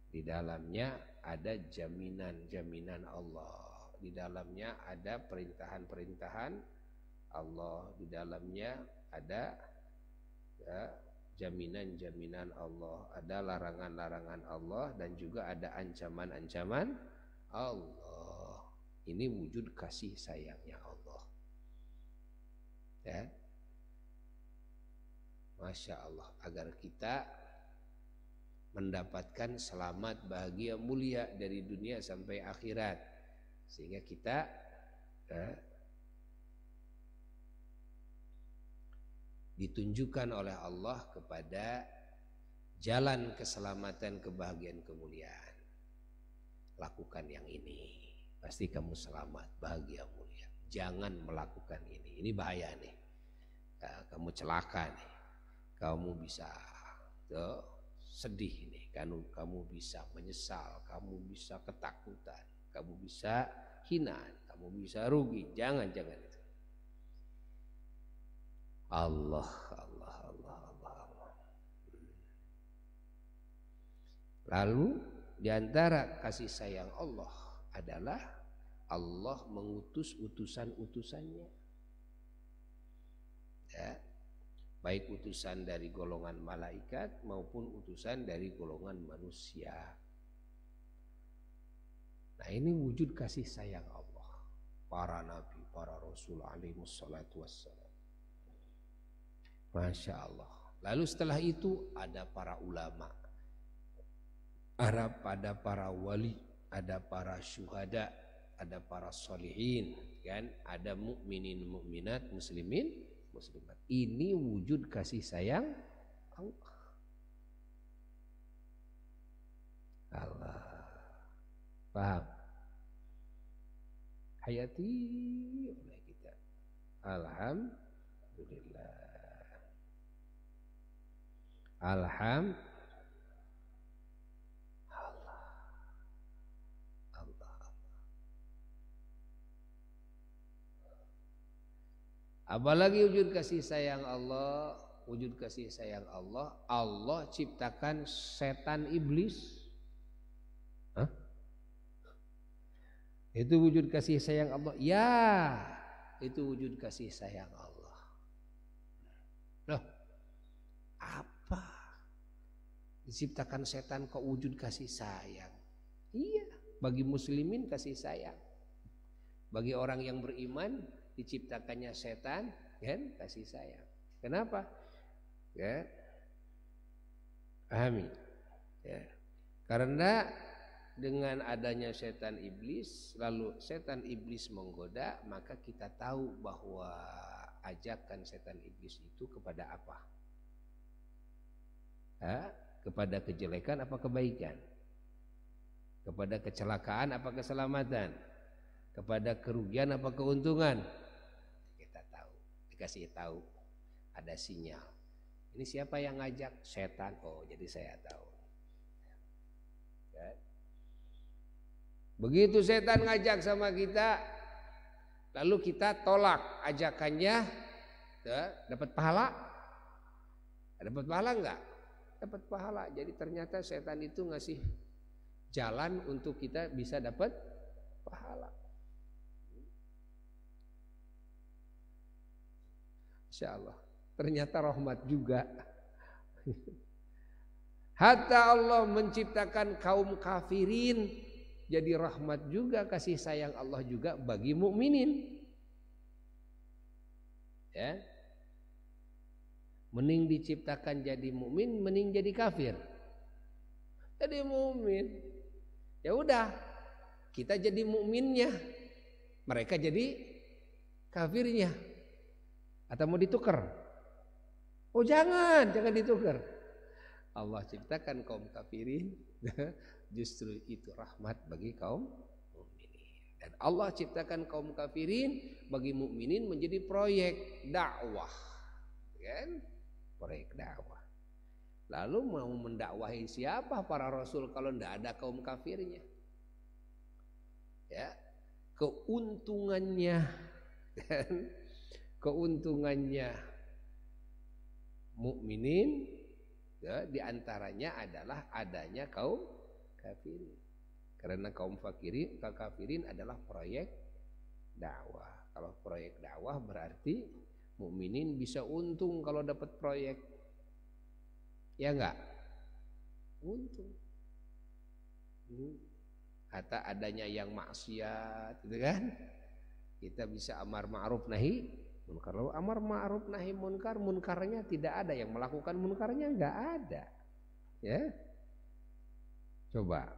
Di dalamnya ada jaminan-jaminan Allah, di dalamnya ada perintahan-perintahan Allah, di dalamnya ada ya, jaminan-jaminan Allah, ada larangan-larangan Allah, dan juga ada ancaman-ancaman Allah. Ini wujud kasih sayangnya Allah. Ya. Masya Allah, agar kita mendapatkan selamat, bahagia, mulia dari dunia sampai akhirat, sehingga kita ditunjukkan oleh Allah kepada jalan keselamatan, kebahagiaan, kemuliaan. Lakukan yang ini, pasti kamu selamat, bahagia, mulia. Jangan melakukan ini bahaya nih. Kamu celaka nih, kamu bisa sedih nih, kamu bisa menyesal, kamu bisa ketakutan, kamu bisa hina, kamu bisa rugi. Jangan itu. Allah. Lalu diantara kasih sayang Allah adalah Allah mengutus utusan-utusannya, ya, baik utusan dari golongan malaikat maupun utusan dari golongan manusia. Nah, ini wujud kasih sayang Allah, para nabi, para rasul alaihi wassalatu wassalam. Masya Allah. Lalu setelah itu ada para ulama, ada para wali, ada para syuhada, ada para solihin, kan? Ada mukminin, mukminat, muslimin, muslimat. Ini wujud kasih sayang Allah. Allah. Paham? Hayati oleh kita. Alhamdulillah. Allah. Apalagi wujud kasih sayang Allah, wujud kasih sayang Allah, Allah ciptakan setan iblis. Itu wujud kasih sayang Allah. Ya, itu wujud kasih sayang Allah. Loh, apa? Diciptakan setan kok wujud kasih sayang? Iya, bagi muslimin kasih sayang. Bagi orang yang beriman diciptakannya setan, kan, kasih sayang. Kenapa? Ya, pahami. Ya. Karena dengan adanya setan iblis, lalu setan iblis menggoda, maka kita tahu bahwa ajakan setan iblis itu kepada apa? Kepada kejelekan apa kebaikan? Kepada kecelakaan apa keselamatan? Kepada kerugian apa keuntungan? Kita tahu, dikasih tahu, ada sinyal. Ini siapa yang ngajak? Setan. Oh, jadi saya tahu. Ya. Begitu setan ngajak sama kita, lalu kita tolak ajakannya, dapat pahala? Dapat pahala enggak? Dapat pahala. Jadi ternyata setan itu ngasih jalan untuk kita bisa dapat pahala. Insya Allah. Ternyata rahmat juga. Hatta Allah menciptakan kaum kafirin, jadi rahmat juga, kasih sayang Allah juga bagi mukminin. Ya. Mending diciptakan jadi mukmin, mending jadi kafir. Jadi mukmin. Ya udah, kita jadi mukminnya, mereka jadi kafirnya. Atau mau ditukar? Oh jangan ditukar. Allah ciptakan kaum kafirin, justru itu rahmat bagi kaum mukminin. Dan Allah ciptakan kaum kafirin bagi mukminin menjadi proyek dakwah, kan? Proyek dakwah. Lalu mau mendakwahi siapa para rasul kalau tidak ada kaum kafirnya? Ya, keuntungannya, kan? Keuntungannya mukminin, ya, diantaranya adalah adanya kaum kafirin. Karena kaum kafirin adalah proyek dakwah. Kalau proyek dakwah berarti mukminin bisa untung kalau dapat proyek. Ya enggak? Untung. Kata adanya yang maksiat, gitu kan? Kita bisa amar ma'ruf nahi munkar. Kalau amar ma'ruf nahi munkar, munkarnya tidak ada, yang melakukan munkarnya enggak ada. Ya. Coba.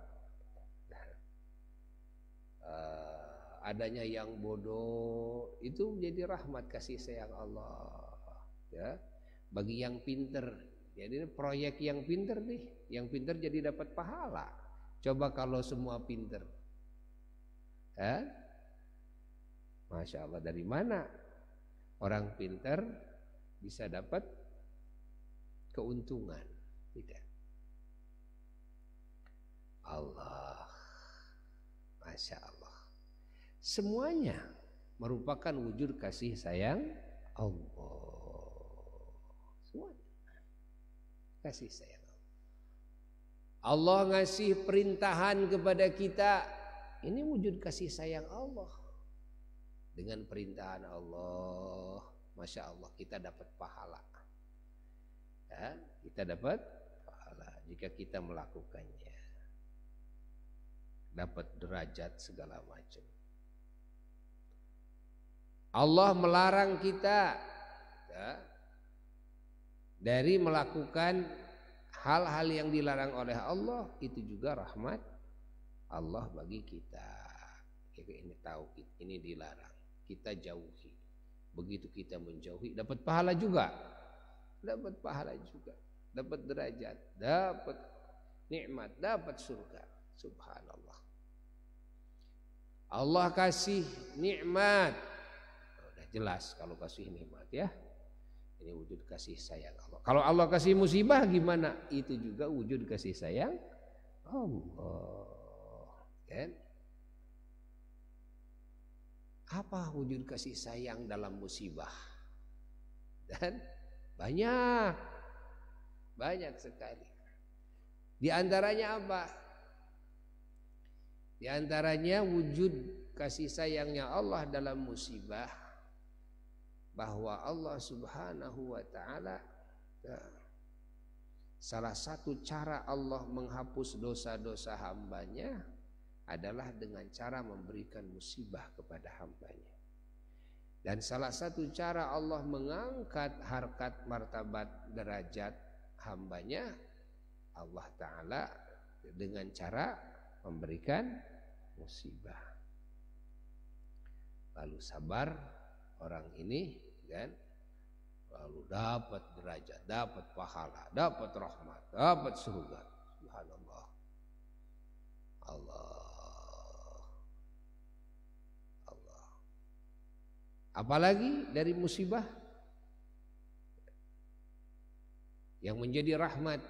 Adanya yang bodoh itu menjadi rahmat kasih sayang Allah, ya. Bagi yang pinter, jadi proyek yang pinter nih, yang pinter jadi dapat pahala. Coba kalau semua pinter, Masya Allah, dari mana orang pinter bisa dapat keuntungan? Tidak. Allah, Masya Allah. Semuanya merupakan wujud kasih sayang Allah. Semuanya kasih sayang Allah. Allah ngasih perintahan kepada kita, ini wujud kasih sayang Allah. Dengan perintahan Allah, Masya Allah, kita dapat pahala. Ya, kita dapat pahala jika kita melakukannya. Dapat derajat segala macam. Allah melarang kita, ya, dari melakukan hal-hal yang dilarang oleh Allah. Itu juga rahmat Allah bagi kita. Kita ini tahu ini dilarang, kita jauhi. Begitu kita menjauhi, dapat pahala juga, dapat pahala juga, dapat derajat, dapat nikmat, dapat surga. Subhanallah. Allah kasih nikmat. Jelas kalau kasih nikmat, ya. Ini wujud kasih sayang Allah. Kalau Allah kasih musibah gimana? Itu juga wujud kasih sayang Allah. Kan? Apa wujud kasih sayang dalam musibah? Dan banyak sekali. Di antaranya apa? Di antaranya wujud kasih sayangnya Allah dalam musibah, bahwa Allah Subhanahu wa ta'ala, salah satu cara Allah menghapus dosa-dosa hambanya adalah dengan cara memberikan musibah kepada hambanya. Dan salah satu cara Allah mengangkat harkat martabat derajat hambanya, Allah Ta'ala dengan cara memberikan musibah. Lalu sabar orang ini, kan, lalu dapat derajat, dapat pahala, dapat rahmat, dapat surga. Subhanallah. Allah. Apalagi dari musibah yang menjadi rahmat,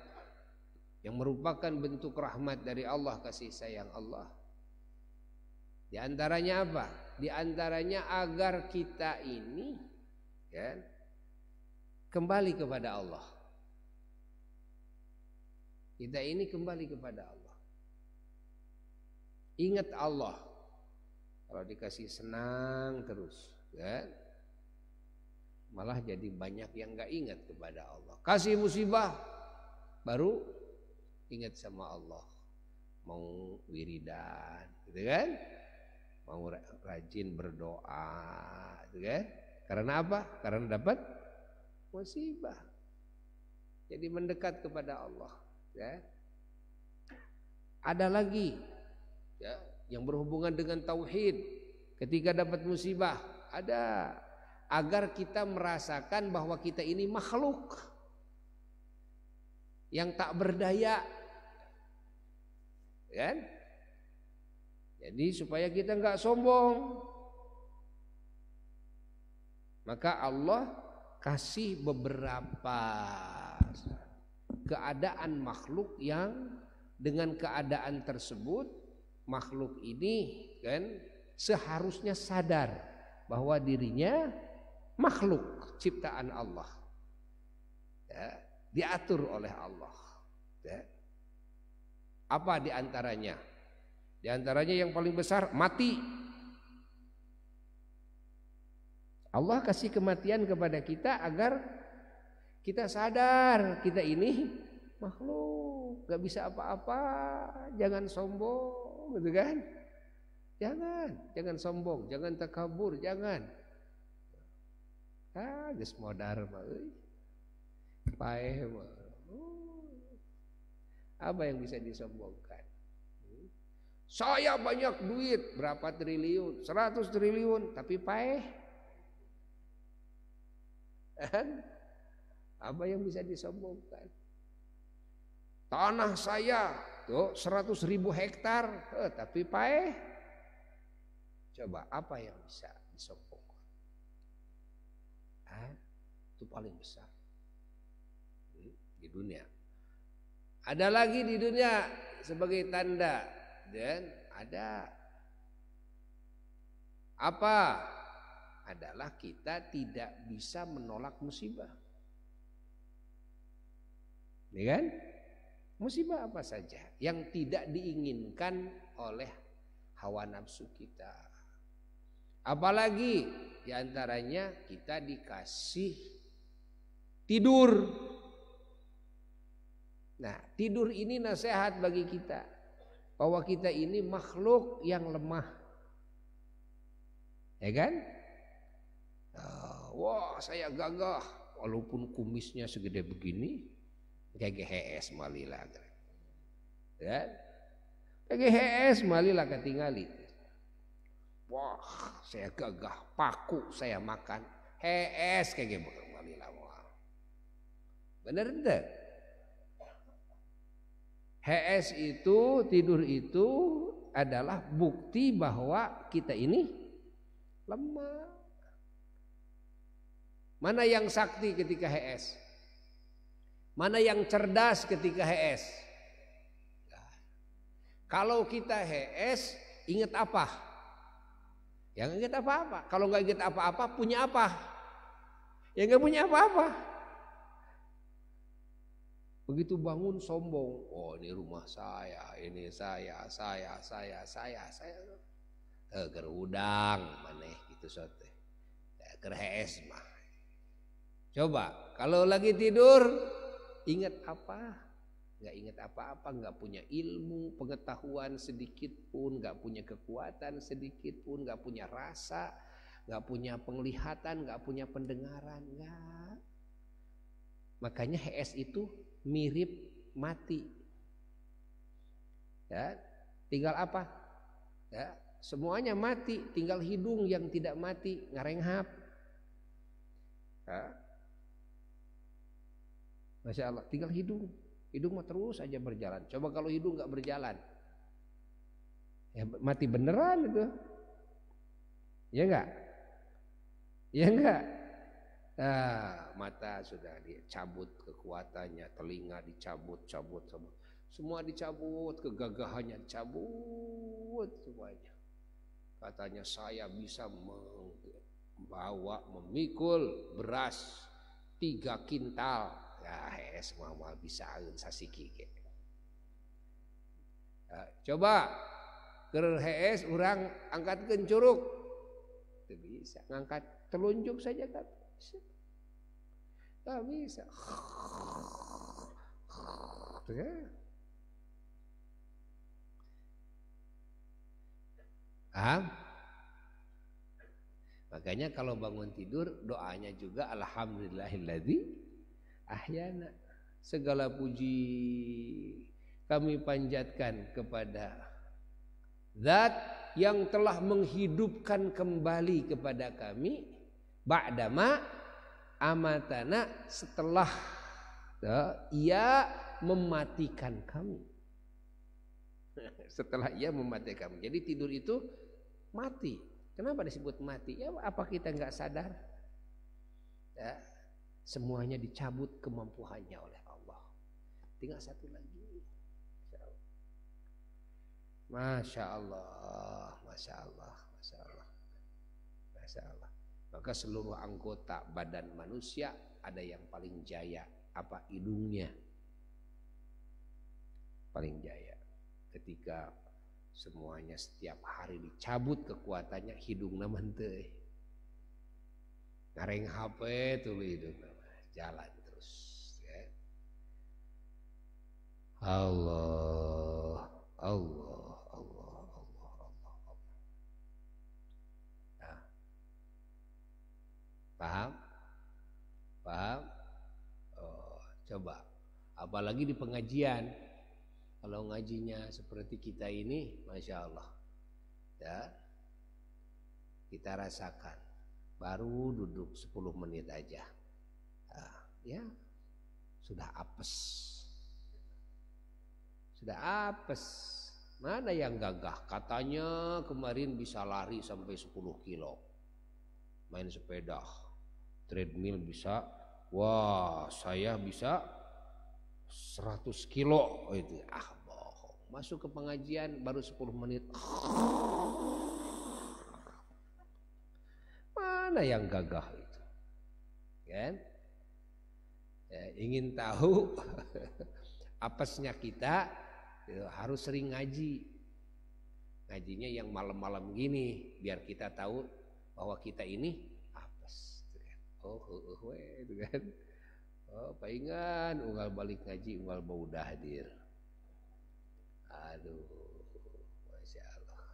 yang merupakan bentuk rahmat dari Allah, kasih sayang Allah. Di antaranya apa? Di antaranya agar kita ini, kan, kembali kepada Allah. Kita ini kembali kepada Allah. Ingat Allah. Kalau dikasih senang terus, kan, malah jadi banyak yang gak ingat kepada Allah. Kasih musibah, baru ingat sama Allah. Mau wiridan, gitu kan? Mau rajin berdoa, gitu kan? Karena apa? Karena dapat musibah. Jadi mendekat kepada Allah. Ya. Ada lagi ya, yang berhubungan dengan tauhid. Ketika dapat musibah, ada agar kita merasakan bahwa kita ini makhluk yang tak berdaya, kan? Jadi supaya kita nggak sombong, maka Allah kasih beberapa keadaan makhluk yang dengan keadaan tersebut makhluk ini kan seharusnya sadar bahwa dirinya makhluk ciptaan Allah, ya, diatur oleh Allah. Ya. Apa diantaranya? Diantaranya yang paling besar mati. Allah kasih kematian kepada kita agar kita sadar kita ini makhluk, gak bisa apa-apa, jangan sombong, gitu kan? Jangan sombong, jangan takabur, jangan. Geus modar mah euy. Paeh mah. Apa yang bisa disombongkan? Saya banyak duit, berapa triliun, 100 triliun, tapi paeh. Apa yang bisa disombongkan? Tanah saya tuh 100.000 hektar, tapi paeh. Coba apa yang bisa disombongkan? Itu paling besar di dunia. Ada lagi di dunia sebagai tanda, dan ada apa? Adalah kita tidak bisa menolak musibah. Ya kan? Musibah apa saja yang tidak diinginkan oleh hawa nafsu kita. Apalagi diantaranya kita dikasih tidur. Nah, tidur ini nasihat bagi kita bahwa kita ini makhluk yang lemah. Ya kan? Wah, saya gagah walaupun kumisnya segede begini, kayak GHS malila. Ya. Kayak GHS malila ketinggali. Wah, saya gagah, paku saya makan. HS kayak gitu malila. Bener enggak? HS itu, tidur itu adalah bukti bahwa kita ini lemah. Mana yang sakti ketika HS? Mana yang cerdas ketika HS? Kalau kita HS, ingat apa? Yang ingat apa-apa. Kalau nggak ingat apa-apa, punya apa? Ya nggak punya apa-apa. Begitu bangun sombong. Oh, ini rumah saya, ini saya. Gerudang maneh gitu sote. Ger HS mah. Coba kalau lagi tidur ingat apa? Nggak ingat apa-apa, nggak punya ilmu, pengetahuan sedikit pun, nggak punya kekuatan sedikit pun, nggak punya rasa, nggak punya penglihatan, nggak punya pendengaran, nggak. Makanya HS itu mirip mati. Ya, tinggal apa? Ya, semuanya mati, tinggal hidung yang tidak mati, ngarenghap. Ya. Masya Allah, tinggal hidung. Hidung mah terus aja berjalan. Coba kalau hidung nggak berjalan, ya mati beneran itu. Ya enggak? Ya enggak? Nah, mata sudah dicabut kekuatannya, telinga dicabut. Semua dicabut, kegagahannya dicabut semuanya. Katanya saya bisa memikul beras 3 kintal. Ya, semua bisa sasiki. Nah, coba ke HS orang angkatkeun curug. Teu bisa, ngangkat telunjuk saja kan bisa. Tak bisa. Makanya kalau bangun tidur doanya juga alhamdulillahilladzi ahyana. segala puji kami panjatkan kepada Zat yang telah menghidupkan kembali kepada kami ba'dama amatana, setelah ia mematikan kami. Setelah ia mematikan kami. Jadi tidur itu mati. Kenapa disebut mati? Ya, apa kita nggak sadar? Ya, semuanya dicabut kemampuannya oleh Allah. Tinggal satu lagi. Masya Allah, Masya Allah, Masya Allah, Masya Allah. Maka seluruh anggota badan manusia ada yang paling jaya. Apa? Hidungnya. Paling jaya. Ketika semuanya setiap hari dicabut kekuatannya, hidungnya menteh. Ngareng HP tuh hidung jalan terus. Ya. Allah, Allah. Paham? Paham? Oh, coba. Apalagi di pengajian. Kalau ngajinya seperti kita ini, Masya Allah. Ya. Kita rasakan. Baru duduk 10 menit aja. Ya. Sudah apes. Sudah apes. Mana yang gagah? Katanya kemarin bisa lari sampai 10 kilo. Main sepeda. Treadmill bisa, wah saya bisa 100 kilo itu. Bohong. Masuk ke pengajian baru 10 menit. Mana yang gagah itu? Kan? Ya, ingin tahu apesnya kita ya, harus sering ngaji. Ngajinya yang malam-malam gini biar kita tahu bahwa kita ini itu kan. Oh, palingan unggal balik ngaji, unggal mau udah hadir. Aduh, Masya Allah.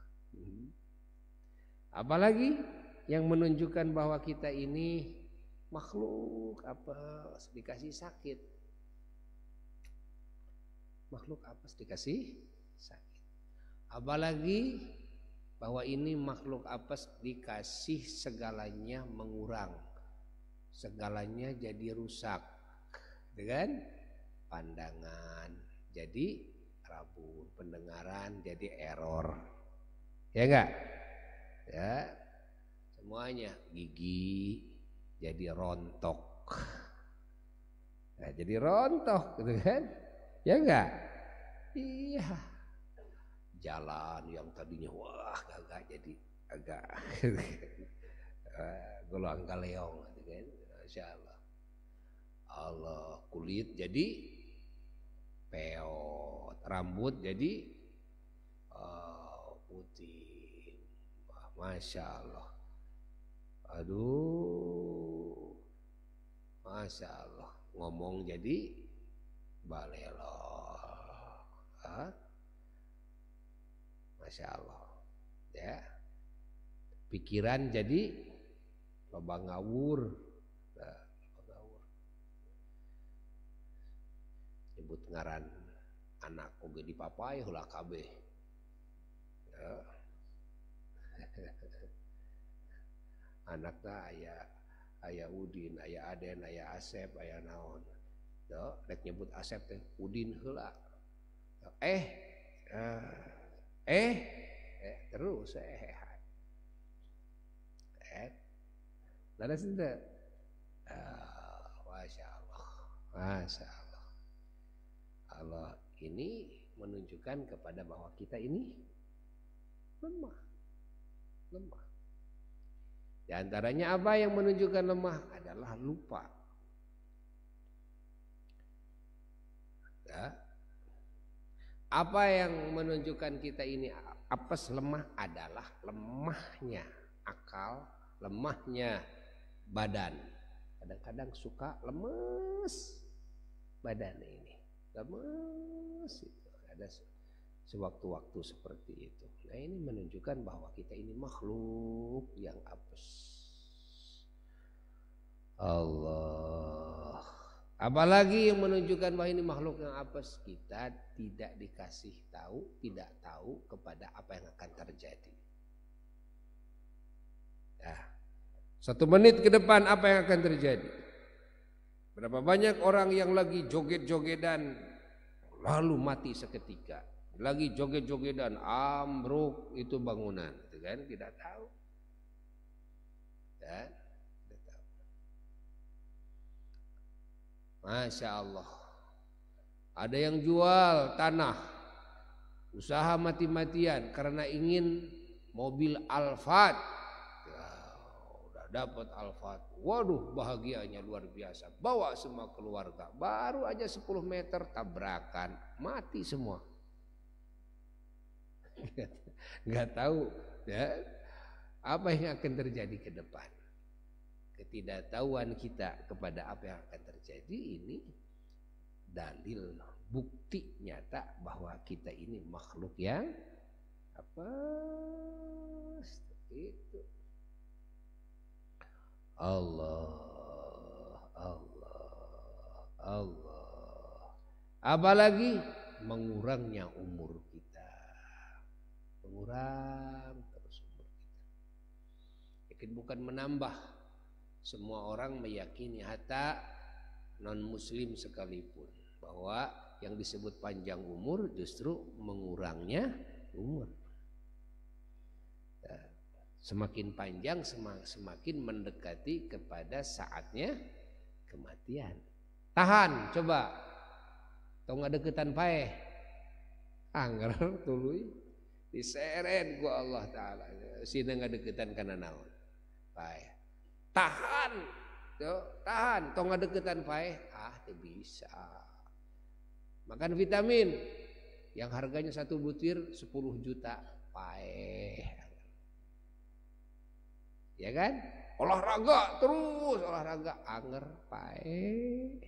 Apalagi yang menunjukkan bahwa kita ini makhluk apa dikasih sakit. Makhluk apa dikasih sakit. Apalagi bahwa ini makhluk apes dikasih segalanya mengurang. Segalanya jadi rusak, dengan pandangan jadi rabun, pendengaran jadi error, ya enggak? Ya, semuanya gigi jadi rontok, nah, jadi rontok, gitu kan? Ya enggak? Iya, jalan yang tadinya wah agak jadi agak golang galeong, gitu kan? Masya Allah. Allah, kulit jadi peot, rambut jadi putih. Masya Allah. Aduh, Masya Allah. Ngomong jadi balelor. Masya Allah. Ya. Pikiran jadi loba ngawur. Nyebut ngaran anak oge dipapai heula kabeh. Ya. Anakna aya Udin, aya Aden, aya Asep, aya naon. Do, rek nyebut Asep teh Udin heula. Terus laras teu. Masya Allah. Masya Allah. Allah ini menunjukkan kepada bahwa kita ini lemah. Di antaranya apa yang menunjukkan lemah adalah lupa. Ya. Apa yang menunjukkan kita ini apes lemah adalah lemahnya akal, lemahnya badan. Kadang-kadang suka lemes badan ini. Lemes itu. Ada sewaktu-waktu seperti itu. Nah, ini menunjukkan bahwa kita ini makhluk yang apes. Allah Apalagi yang menunjukkan bahwa ini makhluk yang apes, kita tidak dikasih tahu, tidak tahu kepada apa yang akan terjadi. Nah, 1 menit ke depan apa yang akan terjadi? Berapa banyak orang yang lagi joget-jogetan lalu mati seketika. Lagi joget-jogetan ambruk itu bangunan, itu kan tidak tahu. Dan Masya Allah, ada yang jual tanah, usaha mati-matian karena ingin mobil Alphard. Ya, udah dapat Alphard, waduh bahagianya luar biasa, bawa semua keluarga, baru aja 10 meter tabrakan, mati semua. Nggak tahu ya apa yang akan terjadi ke depan. Ketidaktahuan kita kepada apa yang akan terjadi ini dalil bukti nyata bahwa kita ini makhluk yang apa itu. Allah apalagi mengurangnya umur kita, mengurang terus umur kita. Yakin bukan menambah. Semua orang meyakini, hatta non muslim sekalipun, bahwa yang disebut panjang umur justru mengurangnya umur. Semakin panjang semakin mendekati kepada saatnya kematian. Tahan, coba. Tong ngadeukeutan paeh. Angger tuluy diseret ku Allah taala. Sina ngadeukeutan kana naon? Paeh. Tahan, tahan, tong ngadeukeutan paeh, teu bisa. Makan vitamin yang harganya 1 butir 10 juta, paeh. Ya kan? Olahraga terus, olahraga anger, paeh.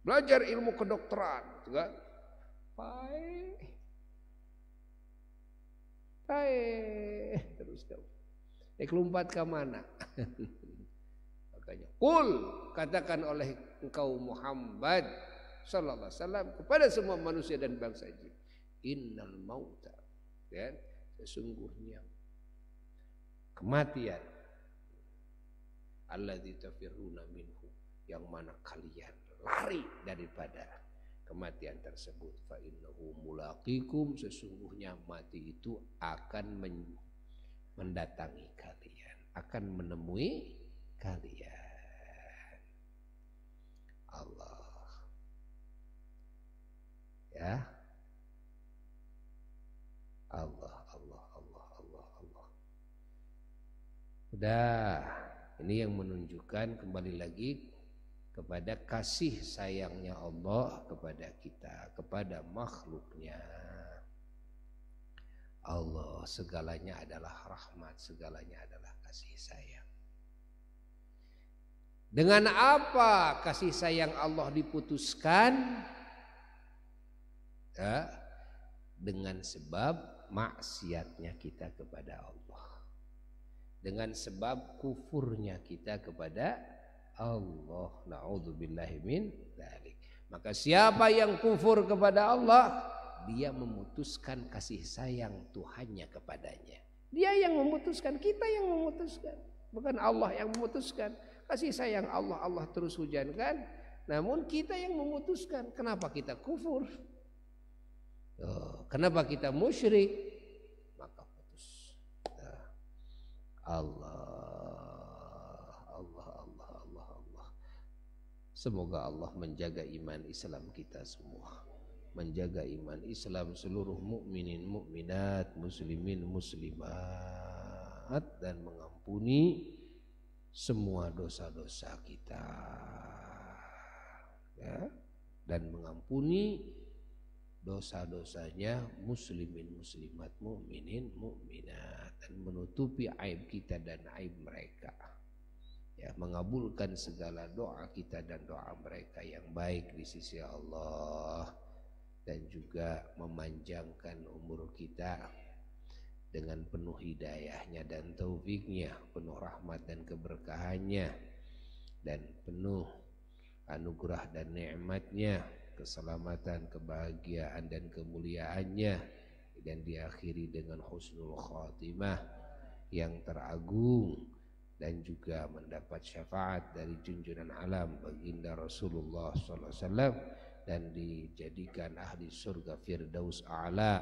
Belajar ilmu kedokteran, juga paeh. Paeh terus dong. Lompat ke mana? Makanya qul, katakan oleh engkau Muhammad sallallahu alaihi wasallam kepada semua manusia dan bangsa jin, innal mauta, ya, sesungguhnya kematian, alladzi tafirruna minhu, yang mana kalian lari daripada kematian tersebut, fa innahu mulaqikum, sesungguhnya mati itu akan mendatangi kalian, akan menemui kalian. Allah, ya, Allah. Udah, ini yang menunjukkan kembali lagi kepada kasih sayangnya Allah kepada kita, kepada makhluknya. Allah segalanya adalah rahmat, segalanya adalah kasih sayang. Dengan apa kasih sayang Allah diputuskan? Ya, dengan sebab maksiatnya kita kepada Allah, dengan sebab kufurnya kita kepada Allah. Na'udzubillahi min dzalik. Maka siapa yang kufur kepada Allah, dia memutuskan kasih sayang Tuhannya kepadanya. Dia yang memutuskan, kita yang memutuskan, bukan Allah yang memutuskan. Kasih sayang Allah, Allah terus hujankan. Namun kita yang memutuskan. Kenapa kita kufur? Kenapa kita musyrik? Maka putus. Allah. Semoga Allah menjaga iman Islam kita semua, menjaga iman Islam seluruh mukminin mukminat, muslimin muslimat, dan mengampuni semua dosa-dosa kita, ya, dan mengampuni dosa-dosanya muslimin muslimat, mukminin mukminat, dan menutupi aib kita dan aib mereka, ya, mengabulkan segala doa kita dan doa mereka yang baik di sisi Allah, dan juga memanjangkan umur kita dengan penuh hidayahnya dan taufiknya, penuh rahmat dan keberkahannya, dan penuh anugerah dan nikmatnya, keselamatan, kebahagiaan dan kemuliaannya, dan diakhiri dengan husnul khatimah yang teragung, dan juga mendapat syafaat dari junjungan alam baginda Rasulullah SAW, dan dijadikan ahli surga Firdaus A'la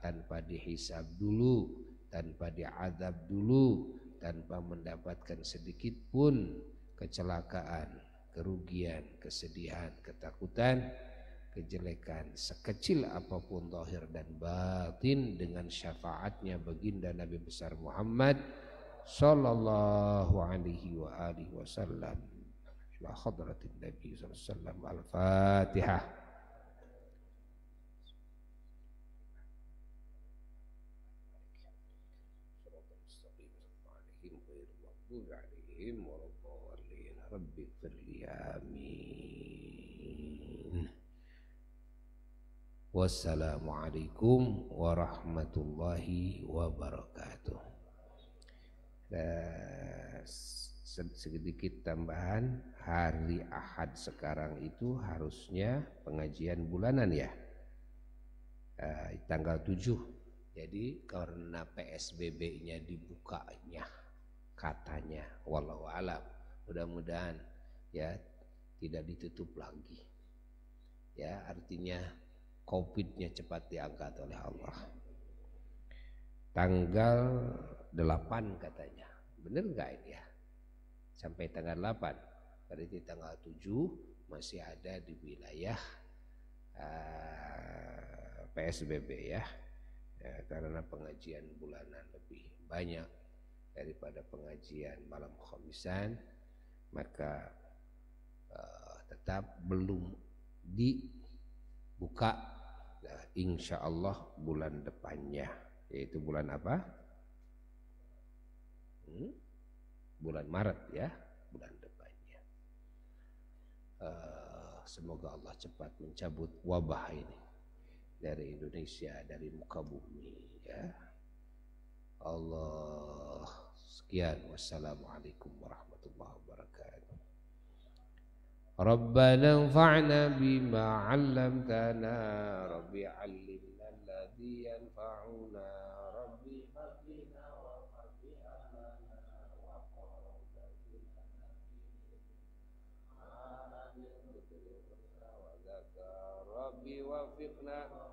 tanpa dihisab dulu, tanpa diazab dulu, tanpa mendapatkan sedikit pun kecelakaan, kerugian, kesedihan, ketakutan, kejelekan sekecil apapun zahir dan batin, dengan syafaatnya baginda Nabi besar Muhammad sallallahu alaihi wa alihi wasallam. Ila hadratin Nabi sallallahu alaihi wasallam. Al-Fatihah. Rabbi firli, amin. Wassalamualaikum warahmatullahi wabarakatuh. Sedikit tambahan, hari Ahad sekarang itu harusnya pengajian bulanan ya, tanggal 7. Jadi karena PSBB-nya dibukanya katanya, wallahu alam, mudah-mudahan ya tidak ditutup lagi ya, artinya COVID-nya cepat diangkat oleh Allah. Tanggal 8 katanya, bener nggak ini ya, sampai tanggal 8, berarti tanggal 7 masih ada di wilayah PSBB ya, karena pengajian bulanan lebih banyak daripada pengajian malam khamisan, maka tetap belum dibuka. Nah, insya Allah bulan depannya, yaitu bulan apa? Bulan Maret ya, bulan depannya. Semoga Allah cepat mencabut wabah ini dari Indonesia, dari muka bumi ya Allah. Sekian, wassalamualaikum warahmatullahi wabarakatuh. Rabbana anfa'na bima 'allamtana, Rabbi 'allimna alladhi yanfa'una, Rabbi hablina wa habli ahlana wa qarrabna wa zakar, Rabbi wafiqna.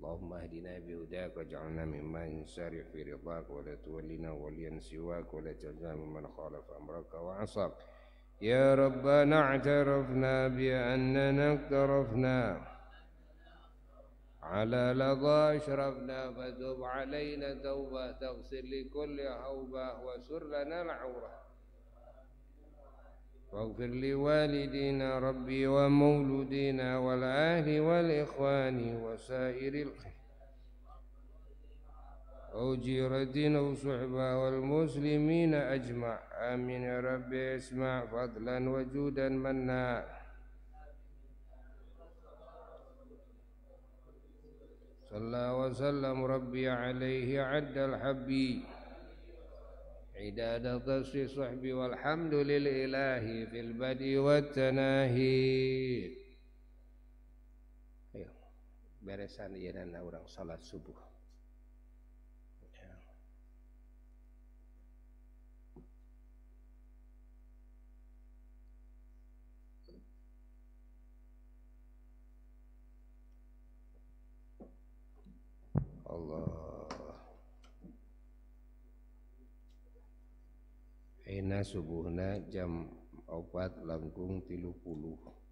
Allahumma hdina bihudaka waj'alna mimman yusari' fi ridhaka wa la tuwallina waliyan siwaka wa la taj'alna mimman khalafa amraka wa 'asak. Ya Rabbana i'tarafna bi annana iqtarafna على لظى أشرفنا فتب علينا توبة تغسل لكل حوبة وسر لنا العورة واغفر لوالدينا ربي ومولودينا والأهل والإخوان وسائر أو جيرة أو صحبة والمسلمين أجمع آمين يا ربي اسمع فضلا وجودا منا صلى وسلم ربي عليه عد الحبي عداد تصفي صحبي والحمد للإله في البدء والتناهي. Ayo, beresan ieu dan orang salat subuh. Allah. Ayeuna subuhna jam 4 langkung 30.